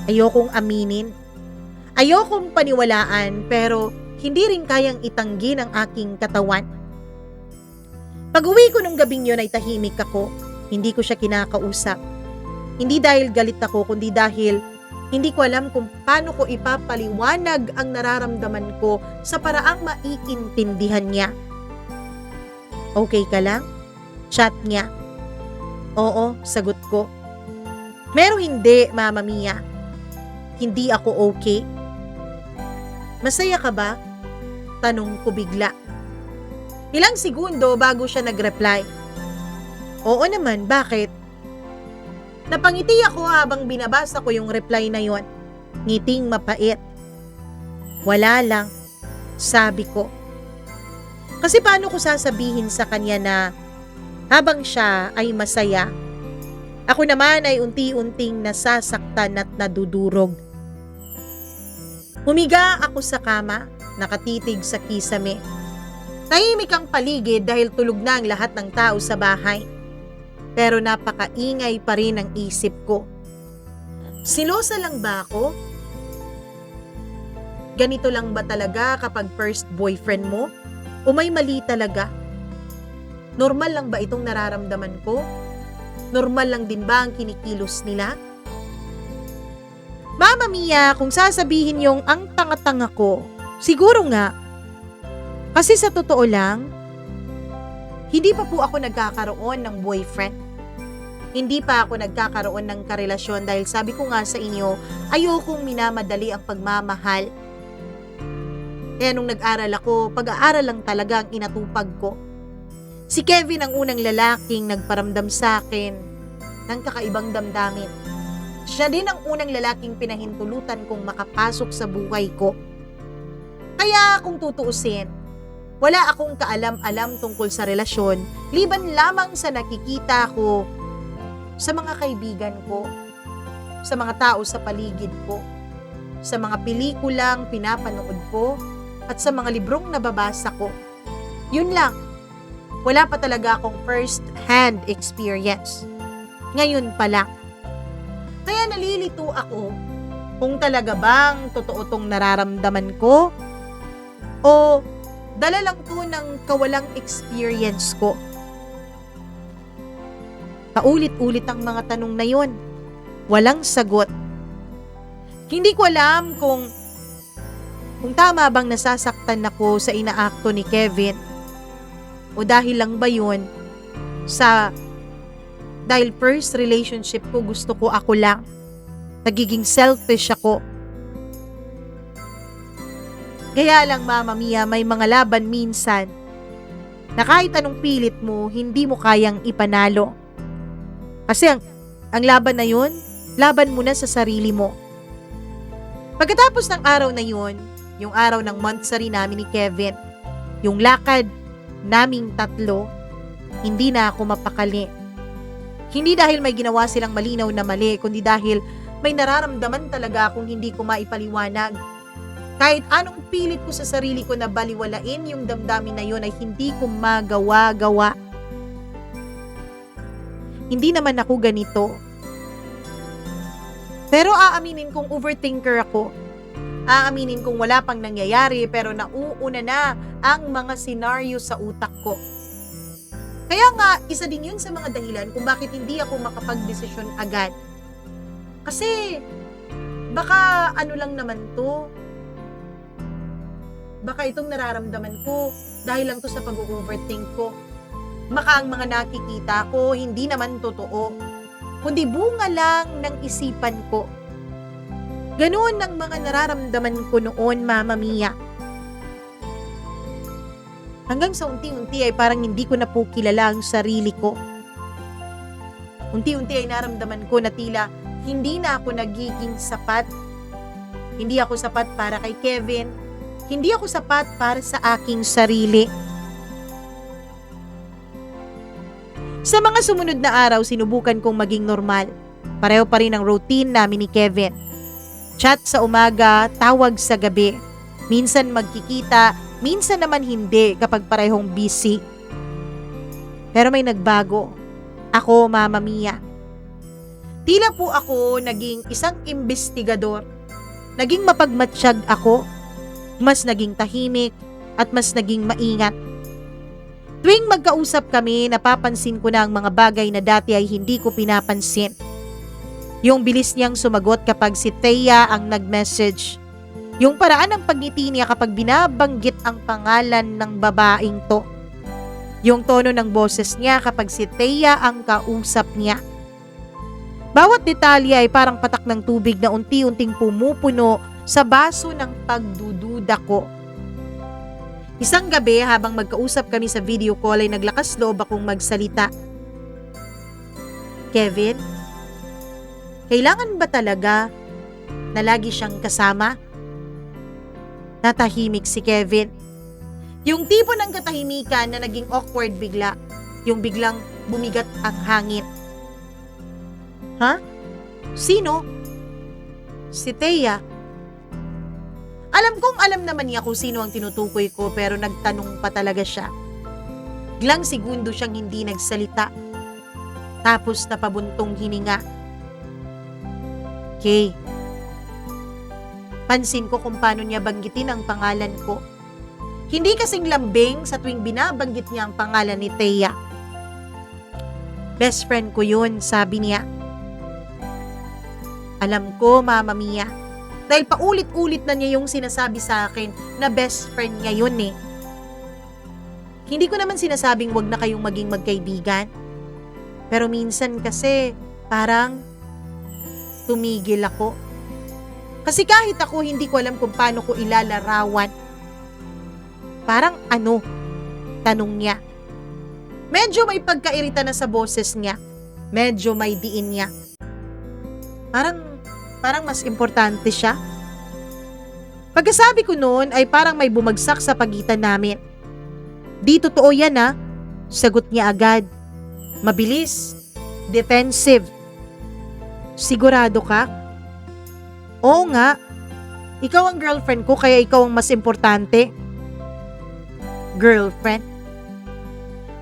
Ayokong aminin. Ayokong paniwalaan pero hindi rin kayang itanggi ng aking katawan. Pag-uwi ko nung gabing yun ay tahimik ako. Hindi ko siya kinakausap. Hindi dahil galit ako kundi dahil hindi ko alam kung paano ko ipapaliwanag ang nararamdaman ko sa paraang maiintindihan niya. Okay ka lang? Chat niya. Oo, sagot ko. Pero hindi, Mama Mia. Hindi ako okay. Masaya ka ba? Tanong ko bigla. Ilang segundo bago siya nag-reply. Oo naman, bakit? Napangiti ako habang binabasa ko yung reply na yon. Ngiting mapait. Wala lang, sabi ko. Kasi paano ko sasabihin sa kanya na habang siya ay masaya, ako naman ay unti-unting nasasaktan at nadudurog. Humiga ako sa kama, nakatitig sa kisame. Tahimik ang paligid dahil tulog na ang lahat ng tao sa bahay. Pero napakaingay pa rin ang isip ko. Silosa lang ba ako? Ganito lang ba talaga kapag first boyfriend mo? O may mali talaga? Normal lang ba itong nararamdaman ko? Normal lang din ba ang kinikilos nila? Mama Mia, kung sasabihin yung ang tanga-tanga ko, siguro nga. Kasi sa totoo lang, hindi pa po ako nagkakaroon ng boyfriend. Hindi pa ako nagkakaroon ng karelasyon dahil sabi ko nga sa inyo, ayokong minamadali ang pagmamahal. Kaya nung nag-aral ako, pag-aaral lang talaga ang inatupag ko. Si Kevin ang unang lalaking nagparamdam sa akin ng kakaibang damdamin. Siya din ang unang lalaking pinahintulutan kong makapasok sa buhay ko. Kaya kung tutuusin, wala akong kaalam-alam tungkol sa relasyon, liban lamang sa nakikita ko sa mga kaibigan ko, sa mga tao sa paligid ko, sa mga pelikulang pinapanood ko, at sa mga librong nababasa ko. Yun lang. Wala pa talaga akong first-hand experience. Ngayon pa lang. Kaya nalilito ako kung talaga bang totoo tong nararamdaman ko o dala lang to ng kawalang experience ko. Paulit-ulit ang mga tanong na yun. Walang sagot. Hindi ko alam kung tama bang nasasaktan ako sa inaakto ni Kevin o dahil lang ba yun dahil first relationship ko gusto ko ako lang. Nagiging selfish ako. Kaya lang Mama Mia, may mga laban minsan na kahit anong pilit mo, hindi mo kayang ipanalo. Kasi ang laban na yun, laban mo na sa sarili mo. Pagkatapos ng araw na yun, yung araw ng monthsary namin ni Kevin, yung lakad naming tatlo, hindi na ako mapakali. Hindi dahil may ginawa silang malinaw na mali, kundi dahil may nararamdaman talaga akong hindi ko maipaliwanag. Kahit anong pilit ko sa sarili ko na baliwalain yung damdamin na yun ay hindi ko magawa-gawa. Hindi naman ako ganito. Pero aaminin kong overthinker ako. Aaminin kong wala pang nangyayari pero nauuna na ang mga senaryo sa utak ko. Kaya nga, isa din yun sa mga dahilan kung bakit hindi ako makapag-desisyon agad. Kasi, baka ano lang naman to. Baka itong nararamdaman ko dahil lang to sa pag-overthink ko. Baka ang mga nakikita ko hindi naman totoo, kundi bunga lang ng isipan ko. Ganoon ang mga nararamdaman ko noon, Mama Mia. Hanggang sa unti-unti ay parang hindi ko na po kilala ang sarili ko. Unti-unti ay naramdaman ko na tila hindi na ako nagiging sapat. Hindi ako sapat para kay Kevin. Hindi ako sapat para sa aking sarili. Sa mga sumunod na araw, sinubukan kong maging normal. Pareho pa rin ang routine namin ni Kevin. Chat sa umaga, tawag sa gabi. Minsan magkikita, minsan naman hindi kapag parehong busy. Pero may nagbago. Ako, Mama Mia. Tila po ako naging isang investigador. Naging mapagmatsyag ako. Mas naging tahimik at mas naging maingat. Tuwing magkausap kami, napapansin ko na ang mga bagay na dati ay hindi ko pinapansin. Yung bilis niyang sumagot kapag si Thea ang nag-message. Yung paraan ng pagngiti niya kapag binabanggit ang pangalan ng babaeng to. Yung tono ng boses niya kapag si Thea ang kausap niya. Bawat detalye ay parang patak ng tubig na unti-unting pumupuno sa baso ng pagdududa ko. Isang gabi habang magkausap kami sa video call ay naglakas loob akong magsalita. Kevin, kailangan ba talaga na lagi siyang kasama? Natahimik si Kevin. Yung tipo ng katahimikan na naging awkward bigla. Yung biglang bumigat ang hangin. Ha? Sino? Si Thea. Alam kong alam naman niya kung sino ang tinutukoy ko pero nagtanong pa talaga siya. Ilang segundo siyang hindi nagsalita. Tapos napabuntong hininga. Kay, pansin ko kung paano niya banggitin ang pangalan ko. Hindi kasing lambing sa tuwing binabanggit niya ang pangalan ni Thea. Best friend ko yun, sabi niya. Alam ko, Mama Mia. Dahil paulit-ulit na niya yung sinasabi sa akin na best friend niya yun eh. Hindi ko naman sinasabing wag na kayong maging magkaibigan. Pero minsan kasi parang tumigil ako. Kasi kahit ako hindi ko alam kung paano ko ilalarawan. Parang ano? Tanong niya. Medyo may pagkairita na sa boses niya. Medyo may diin niya. Parang mas importante siya. Pagkasabi ko noon ay parang may bumagsak sa pagitan namin. Di totoo yan ha. Sagot niya agad. Mabilis. Defensive. Sigurado ka? Oo nga. Ikaw ang girlfriend ko kaya ikaw ang mas importante. Girlfriend?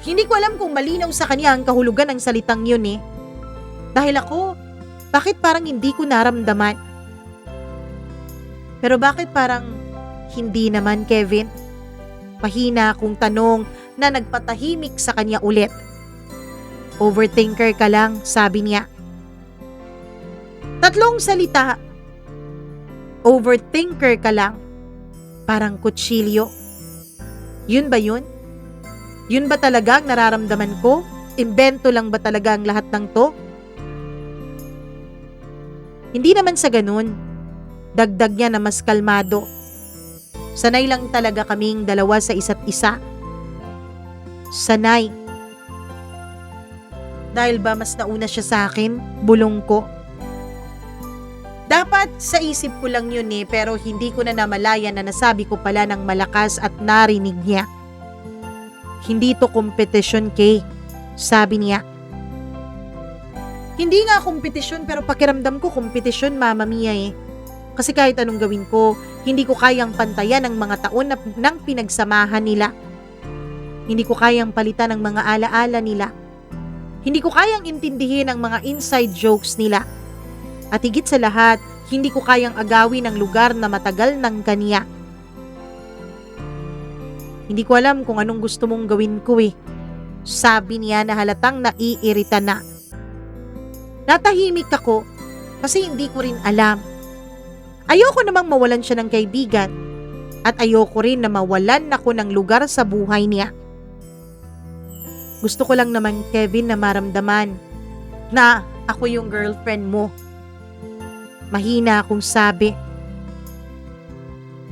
Hindi ko alam kung malinaw sa kanya ang kahulugan ng salitang yun eh. Dahil ako, bakit parang hindi ko naramdaman? Pero bakit parang hindi naman, Kevin? Mahina akong tanong na nagpatahimik sa kanya ulit. Overthinker ka lang, sabi niya. 3 salita. Overthinker ka lang. Parang kutsilyo. Yun ba yun? Yun ba talaga ang nararamdaman ko? Imbento lang ba talaga ang lahat ng to? Hindi naman sa ganun. Dagdag niya na mas kalmado. Sanay lang talaga kaming dalawa sa isa't isa. Sanay. Dahil ba mas nauna siya sa akin? Bulong ko. Dapat sa isip ko lang yun eh, pero hindi ko na namalayan na nasabi ko pala ng malakas at narinig niya. Hindi to kompetisyon, Kay, sabi niya. Hindi nga kompetisyon pero pakiramdam ko kompetisyon, Mama Mia eh. Kasi kahit anong gawin ko, hindi ko kayang pantayan ang mga taon ng pinagsamahan nila. Hindi ko kayang palitan ang mga alaala nila. Hindi ko kayang intindihin ang mga inside jokes nila. At higit sa lahat, hindi ko kayang agawin ang lugar na matagal ng kaniya. Hindi ko alam kung anong gusto mong gawin ko eh. Sabi niya na halatang naiirita na. Natahimik ako kasi hindi ko rin alam. Ayoko namang mawalan siya ng kaibigan at ayoko rin na mawalan ako ng lugar sa buhay niya. Gusto ko lang naman, Kevin, na maramdaman na ako yung girlfriend mo. Mahina akong sabi.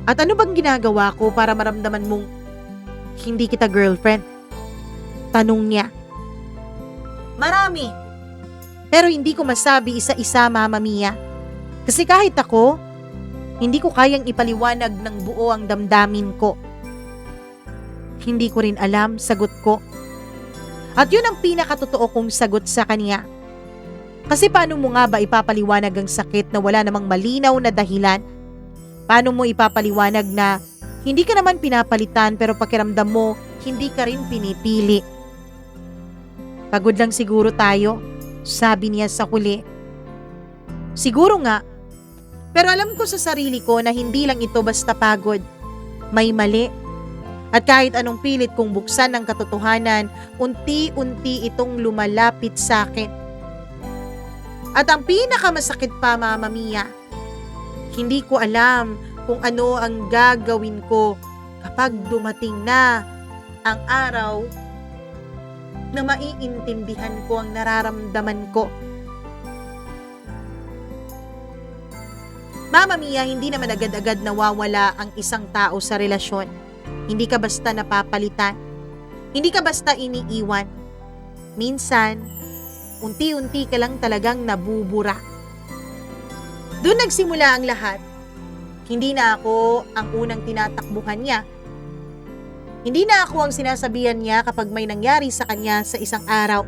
At ano bang ginagawa ko para maramdaman mong hindi kita girlfriend? Tanong niya. Marami. Pero hindi ko masabi isa-isa, Mama Mia. Kasi kahit ako, hindi ko kayang ipaliwanag ng buo ang damdamin ko. Hindi ko rin alam, sagot ko. At yun ang pinakatotoo kong sagot sa kanya. Kasi paano mo nga ba ipapaliwanag ang sakit na wala namang malinaw na dahilan? Paano mo ipapaliwanag na hindi ka naman pinapalitan pero pakiramdam mo hindi ka rin pinipili? Pagod lang siguro tayo, sabi niya sa huli. Siguro nga, pero alam ko sa sarili ko na hindi lang ito basta pagod. May mali. At kahit anong pilit kong buksan ng katotohanan, unti-unti itong lumalapit sa akin. At ang pinakamasakit pa, Mama Mia, hindi ko alam kung ano ang gagawin ko kapag dumating na ang araw na maiintindihan ko ang nararamdaman ko. Mama Mia, hindi naman agad-agad nawawala ang isang tao sa relasyon. Hindi ka basta napapalitan. Hindi ka basta iniiwan. Minsan, unti-unti ka lang talagang nabubura. Doon nagsimula ang lahat. Hindi na ako ang unang tinatakbuhan niya. Hindi na ako ang sinasabihan niya kapag may nangyari sa kanya sa isang araw.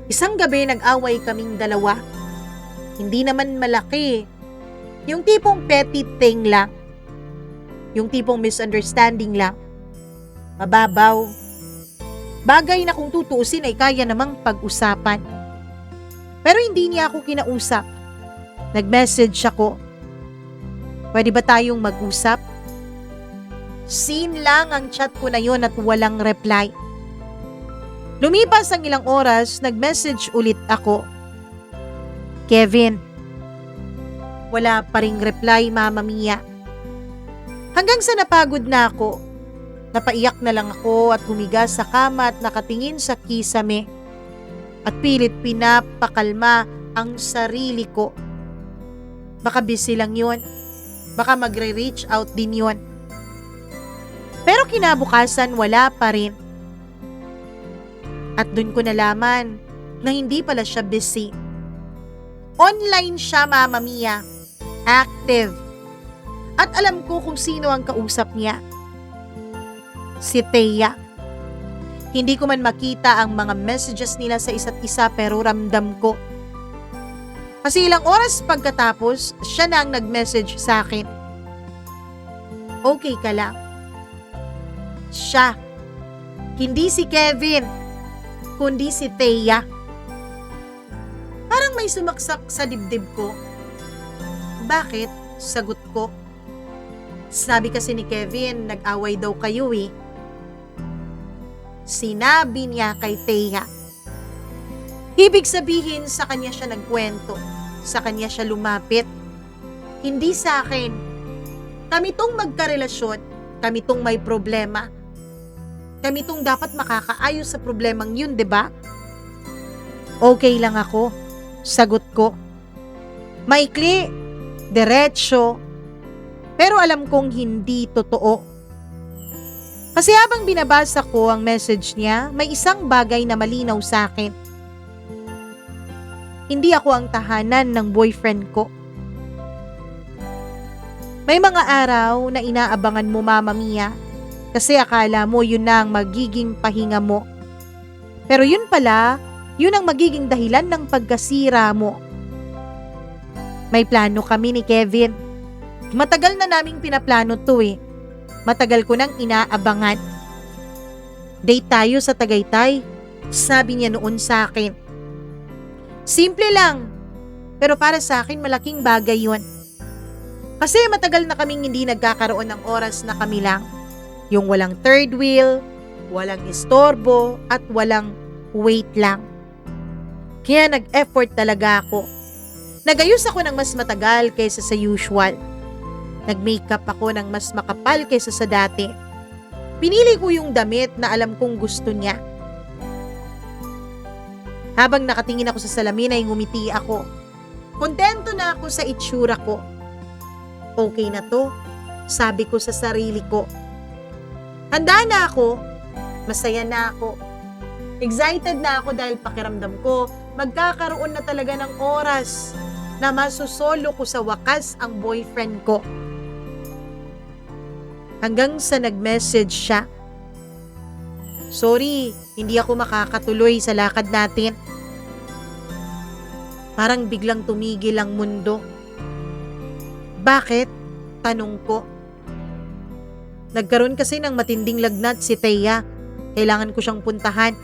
Isang gabi nag-away kaming dalawa. Hindi naman malaki. Yung tipong petty thing lang. Yung tipong misunderstanding lang. Mababaw. Bagay na kung tutuusin ay kaya namang pag-usapan. Pero hindi niya ako kinausap. Nag-message ako. Pwede ba tayong mag-usap? Seen lang ang chat ko na yon at walang reply. Lumipas ang ilang oras, nag-message ulit ako. Kevin. Wala pa ring reply, Mama Mia. Hanggang sa napagod na ako. Napaiyak na lang ako at humiga sa kama at nakatingin sa kisame. At pilit pinapakalma ang sarili ko. Baka busy lang yun. Baka magre-reach out din yun. Pero kinabukasan wala pa rin. At dun ko nalaman na hindi pala siya busy. Online siya, Mama Mia. Active. At alam ko kung sino ang kausap niya. Si Thea. Hindi ko man makita ang mga messages nila sa isa't isa pero ramdam ko. Kasi ilang oras pagkatapos, siya na ang nag-message sa akin. Okay ka lang? Siya. Hindi si Kevin, kundi si Thea. Parang may sumaksak sa dibdib ko. Bakit? Sagot ko. Sabi kasi ni Kevin, nag-away daw kayo eh. Sinabi niya kay Thea. Ibig sabihin sa kanya siya nagkwento, sa kanya siya lumapit. Hindi sa akin. Kami tong magkarelasyon, kami tong may problema. Kami tong dapat makakaayos sa problemang yun, 'di ba? Okay lang ako, sagot ko. Maikli, diretso, pero alam kong hindi totoo. Kasi habang binabasa ko ang message niya, may isang bagay na malinaw sa akin. Hindi ako ang tahanan ng boyfriend ko. May mga araw na inaabangan mo, Mama Mia, kasi akala mo yun na ang magiging pahinga mo. Pero yun pala, yun ang magiging dahilan ng pagkasira mo. May plano kami ni Kevin. Matagal na naming pinaplano to eh. Matagal ko nang inaabangan. Date tayo sa Tagaytay, sabi niya noon sa akin. Simple lang, pero para sa akin malaking bagay yun. Kasi matagal na kaming hindi nagkakaroon ng oras na kami lang. Yung walang third wheel, walang istorbo, at walang wait lang. Kaya nag-effort talaga ako. Nagayos ako ng mas matagal kaysa sa usual. Nag-makeup ako ng mas makapal kaysa sa dati. Pinili ko yung damit na alam kong gusto niya. Habang nakatingin ako sa salamin ay ngumiti ako. Kontento na ako sa itsura ko. Okay na to, sabi ko sa sarili ko. Handa na ako, masaya na ako. Excited na ako dahil pakiramdam ko, magkakaroon na talaga ng oras na masusolo ko sa wakas ang boyfriend ko. Hanggang sa nag-message siya. Sorry, hindi ako makakatuloy sa lakad natin. Parang biglang tumigil ang mundo. Bakit? Tanong ko. Nagkaroon kasi ng matinding lagnat si Thea. Kailangan ko siyang puntahan.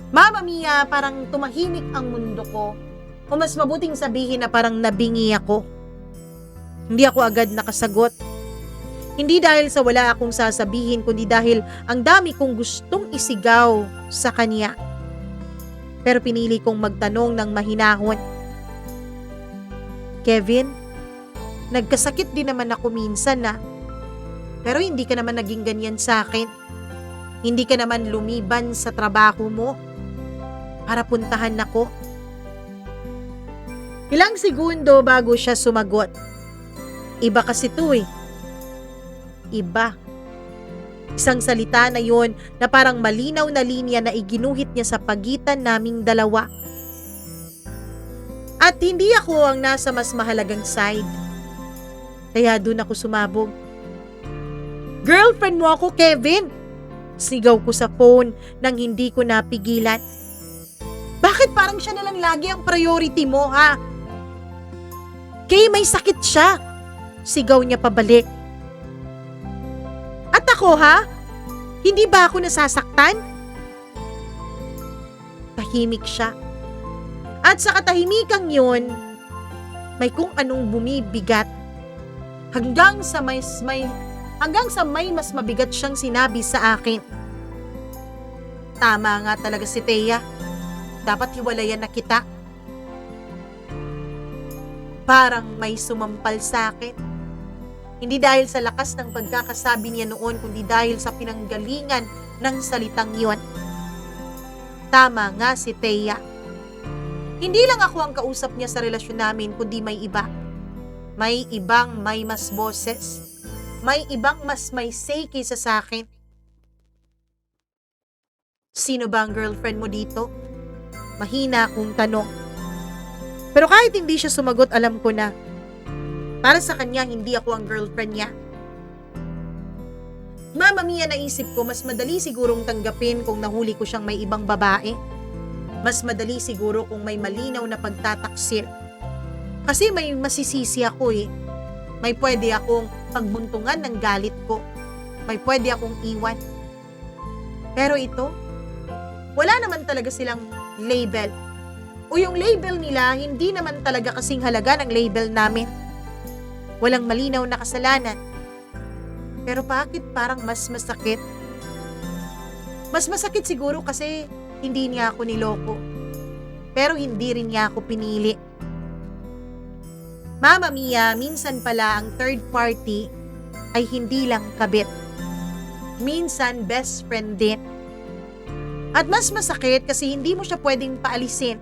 Mama Mia, parang tumahimik ang mundo ko. O mas mabuting sabihin na parang nabingi ako. Hindi ako agad nakasagot. Hindi dahil sa wala akong sasabihin, kundi dahil ang dami kong gustong isigaw sa kanya. Pero pinili kong magtanong ng mahinahon. Kevin, nagkasakit din naman ako minsan na. Pero hindi ka naman naging ganyan sa akin. Hindi ka naman lumiban sa trabaho mo para puntahan ako. Ilang segundo bago siya sumagot. Iba kasi to eh. Iba. Isang salita na yon na parang malinaw na linya na iginuhit niya sa pagitan naming dalawa. At hindi ako ang nasa mas mahalagang side. Kaya doon ako sumabog. Girlfriend mo ako, Kevin! Sigaw ko sa phone nang hindi ko napigilan. Bakit parang siya na lang lagi ang priority mo, ha? Kay may sakit siya. Sigaw niya pabalik. At ako, ha? Hindi ba ako nasasaktan? Tahimik siya. At sa katahimikang yun, may kung anong bumibigat. Hanggang sa may mas mabigat siyang sinabi sa akin. Tama nga talaga si Thea. Dapat hiwalayan na kita. Parang may sumampal sa akin. Hindi dahil sa lakas ng pagkakasabi niya noon, kundi dahil sa pinanggalingan ng salitang yon. Tama nga si Thea. Hindi lang ako ang kausap niya sa relasyon namin, kundi may iba. May ibang may mas boses. May ibang mas may say kaysa sa akin. Sino ba ang girlfriend mo dito? Mahina akong tanong. Pero kahit hindi siya sumagot, alam ko na. Para sa kanya, hindi ako ang girlfriend niya. Mama Mia, naisip ko, mas madali sigurong tanggapin kung nahuli ko siyang may ibang babae. Mas madali siguro kung may malinaw na pagtataksil. Kasi may masisisi ako eh. May pwede akong pagbuntungan ng galit ko. May pwede akong iwan. Pero ito, wala naman talaga silang label. O yung label nila, hindi naman talaga kasing halaga ng label namin. Walang malinaw na kasalanan. Pero bakit parang mas masakit? Mas masakit siguro kasi hindi niya ako niloko. Pero hindi rin niya ako pinili. Mama Mia, minsan pala ang third party ay hindi lang kabit. Minsan best friend din. At mas masakit kasi hindi mo siya pwedeng paalisin.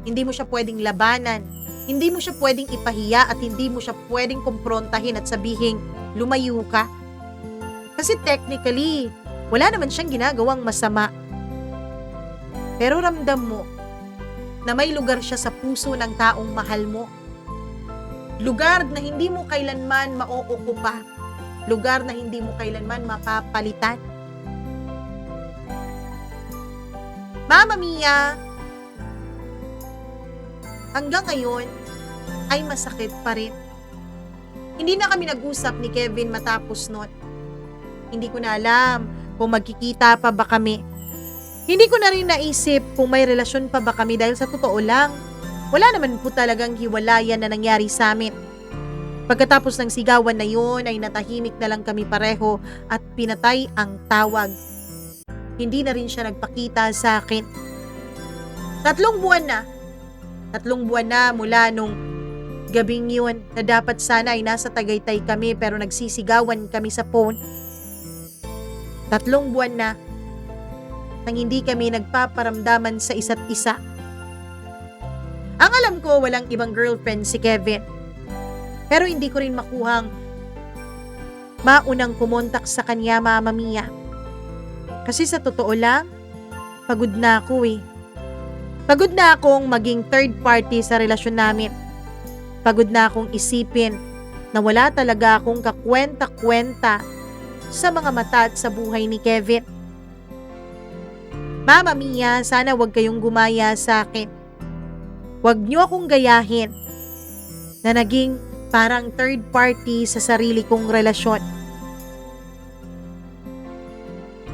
Hindi mo siya pwedeng labanan. Hindi mo siya pwedeng ipahiya at hindi mo siya pwedeng kumprontahin at sabihing lumayo ka. Kasi technically, wala naman siyang ginagawang masama. Pero ramdam mo na may lugar siya sa puso ng taong mahal mo. Lugar na hindi mo kailanman mauukupa. Lugar na hindi mo kailanman mapapalitan. Mama Mia, hanggang ngayon ay masakit pa rin. Hindi na kami nag-usap ni Kevin matapos nun. Hindi ko na alam kung magkikita pa ba kami. Hindi ko na rin naisip kung may relasyon pa ba kami dahil sa totoo lang, wala naman po talagang hiwalayan na nangyari sa amin. Pagkatapos ng sigawan na yun ay natahimik na lang kami pareho at pinatay ang tawag. Hindi na rin siya nagpakita sa akin. 3 buwan na mula nung gabing yun na dapat sana ay nasa Tagaytay kami pero nagsisigawan kami sa phone. 3 buwan na nang hindi kami nagpaparamdaman sa isa't isa. Ang alam ko, walang ibang girlfriend si Kevin. Pero hindi ko rin makuhang maunang kumontak sa kanya, Mama Mia. Kasi sa totoo lang, pagod na ako eh. Pagod na akong maging third party sa relasyon namin. Pagod na akong isipin na wala talaga akong kakwenta-kwenta sa mga mata at sa buhay ni Kevin. Mama Mia, sana wag kayong gumaya sa akin. Wag niyo akong gayahin na naging parang third party sa sarili kong relasyon.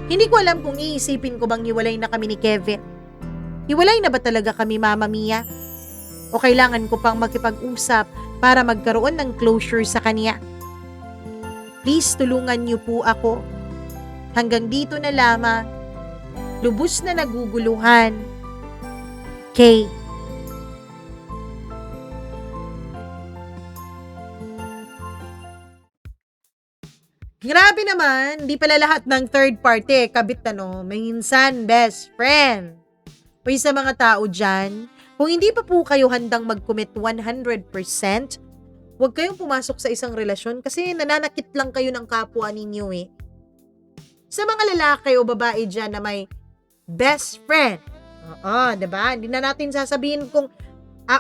Hindi ko alam kung iisipin ko bang hiwalay na kami ni Kevin. Hiwalay na ba talaga kami, Mama Mia? O kailangan ko pang makipag-usap para magkaroon ng closure sa kanya? Please, tulungan niyo po ako. Hanggang dito na lamang. Lubos na naguguluhan. Kay. Grabe naman, di pala lahat ng third party, kabit minsan best friend. Uy, sa mga tao dyan, kung hindi pa po kayo handang mag-commit 100%, huwag kayong pumasok sa isang relasyon kasi nananakit lang kayo ng kapwa ninyo eh. Sa mga lalaki o babae dyan na may best friend, diba? Hindi na natin sasabihin kung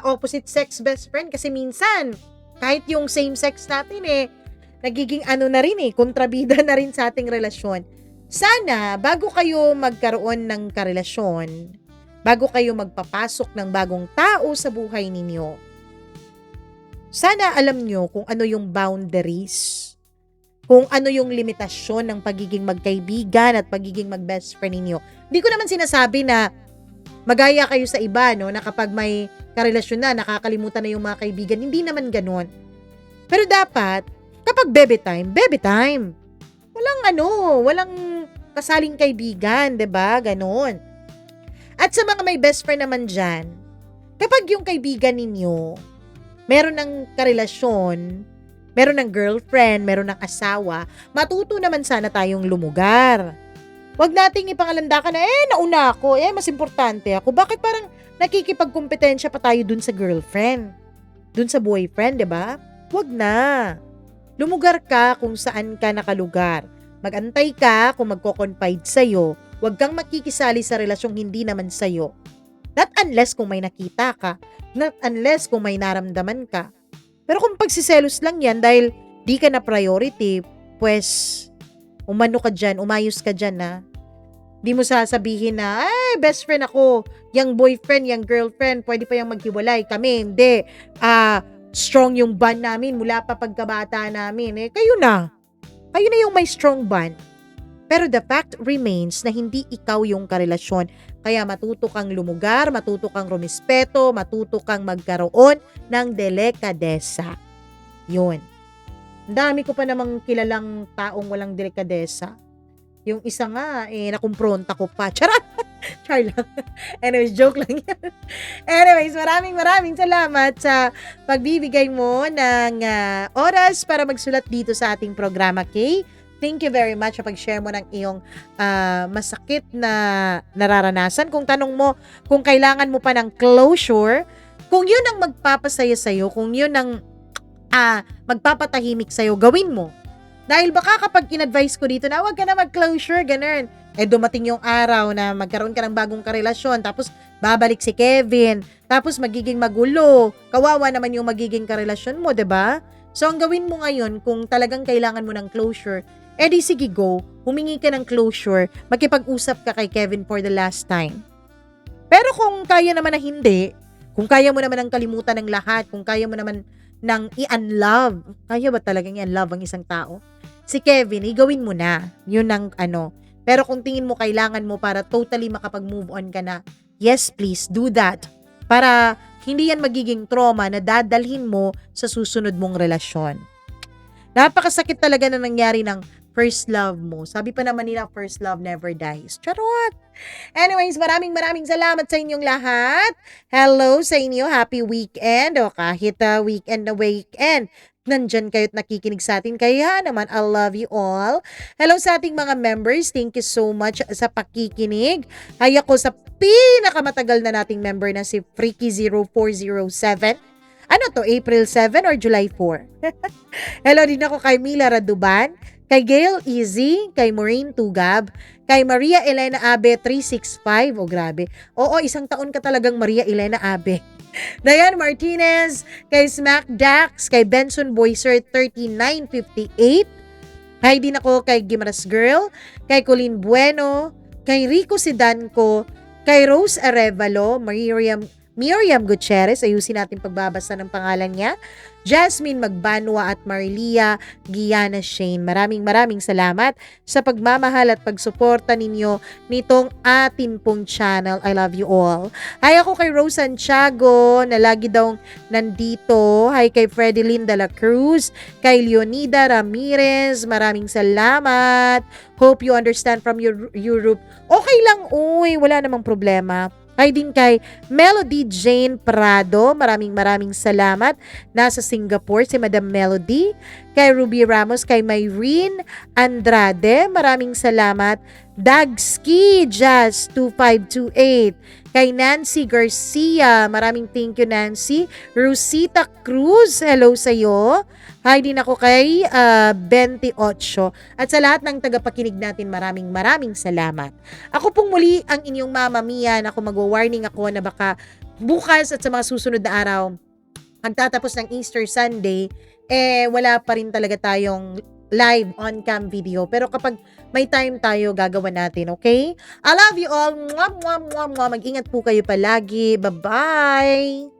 opposite sex best friend kasi minsan, kahit yung same sex natin nagiging na rin kontrabida na rin sa ating relasyon. Sana, bago kayo magkaroon ng karelasyon, bago kayo magpapasok ng bagong tao sa buhay ninyo, sana alam nyo kung ano yung boundaries, kung ano yung limitasyon ng pagiging magkaibigan at pagiging mag-best friend ninyo. Hindi ko naman sinasabi na magaya kayo sa iba, na kapag may karelasyon na, nakakalimutan na yung mga kaibigan. Hindi naman ganon. Pero dapat, kapag bebe time. Walang kasaling kaibigan, 'di ba? Ganon. At sa mga may best friend naman dyan, kapag yung kaibigan ninyo, meron ng karelasyon, meron ng girlfriend, meron ng asawa, matuto naman sana tayong lumugar. Huwag nating ipangalandakan na, nauna ako, mas importante ako. Bakit parang nakikipagkompetensya pa tayo dun sa girlfriend? Dun sa boyfriend, 'di ba? Huwag na. Lumugar ka kung saan ka nakalugar. Magantay ka kung magko-confide sa'yo. Huwag kang makikisali sa relasyong hindi naman sa'yo. Not unless kung may nakita ka. Not unless kung may naramdaman ka. Pero kung pagsiselos lang yan dahil di ka na priority, pues umano ka dyan, umayos ka dyan na. Di mo sasabihin na, best friend ako, yung boyfriend, yung girlfriend, pwede pa yung maghiwalay. Kami, hindi. strong yung bond namin mula pa pagkabata namin. Kayo na. Kayo na yung may strong bond. Pero the fact remains na hindi ikaw yung karelasyon. Kaya matuto kang lumugar, matuto kang rumispeto, matuto kang magkaroon ng delikadesa. Yun. Ang dami ko pa namang kilalang taong walang delikadesa. Yung isa nga, nakumpronta ko pa. Charot! Char lang. Anyways, joke lang yan. Anyways, maraming salamat sa pagbibigay mo ng oras para magsulat dito sa ating programa, Kay. Thank you very much sa pag-share mo ng iyong masakit na nararanasan. Kung tanong mo, kung kailangan mo pa ng closure, kung yun ang magpapasaya sa'yo, kung yun ang magpapatahimik sa'yo, gawin mo. Dahil baka kapag in-advise ko dito na huwag ka na mag-closure, ganun. Dumating yung araw na magkaroon ka ng bagong karelasyon, tapos babalik si Kevin, tapos magiging magulo. Kawawa naman yung magiging karelasyon mo, 'di ba? So, ang gawin mo ngayon, kung talagang kailangan mo ng closure, di sige go, humingi ka ng closure, makipag-usap ka kay Kevin for the last time. Pero kung kaya naman na hindi, kung kaya mo naman ng kalimutan ng lahat, kung kaya mo naman ng i-unlove, kaya ba talagang i-unlove ang isang tao? Si Kevin, gawin mo na. Yun ang Pero kung tingin mo kailangan mo para totally makapag-move on ka na, yes, please, do that. Para hindi yan magiging trauma na dadalhin mo sa susunod mong relasyon. Napakasakit talaga na nangyari ng first love mo. Sabi pa naman nila, first love never dies. Charot! Anyways, maraming salamat sa inyong lahat. Hello sa inyo. Happy weekend. O kahit weekend na weekend, nandyan kayo't nakikinig sa atin. Kaya naman, I love you all. Hello sa ating mga members. Thank you so much sa pakikinig. Ay ako sa pinakamatagal na nating member na si Freaky0407. Ano to? April 7 or July 4? Hello din ako kay Mila Raduban, kay Gail Easy, kay Maureen Tugab, kay Maria Elena Abe 365. Oh, grabe. Oo, isang taon ka talagang Maria Elena Abe. Diane Martinez, kay Smack Dax, kay Benson Boyser 3958. Hi din ako kay Gimaras Girl, kay Colleen Bueno, kay Rico Sidanco, kay Rose Arevalo, Miriam Gutierrez, ayusin natin pagbabasa ng pangalan niya, Jasmine Magbanwa at Marilia Giana Shane. Maraming salamat sa pagmamahal at pagsuporta ninyo nitong atin pong channel. I love you all. Hi ako kay Rose Santiago na lagi daw nandito. Hi kay Fredeline de la Cruz, kay Leonida Ramirez. Maraming salamat. Hope you understand from Europe. Okay lang, uy. Wala namang problema. Ay din kay Melody Jane Prado, maraming salamat. Nasa Singapore si Madam Melody. Kay Ruby Ramos, kay Myrene Andrade, maraming salamat. Dagski Jazz 2528. Kay Nancy Garcia, maraming thank you Nancy. Rosita Cruz, hello sa'yo. Hi din ako kay 28. At sa lahat ng tagapakinig natin, maraming salamat. Ako pong muli ang inyong Mama Mia na magwa-warning ako na baka bukas at sa mga susunod na araw, magtatapos ng Easter Sunday, wala pa rin talaga tayong live on-cam video. Pero kapag may time tayo, gagawa natin, okay? I love you all. Mwah, mwah, mwah, mwah. Mag-ingat po kayo palagi. Bye-bye!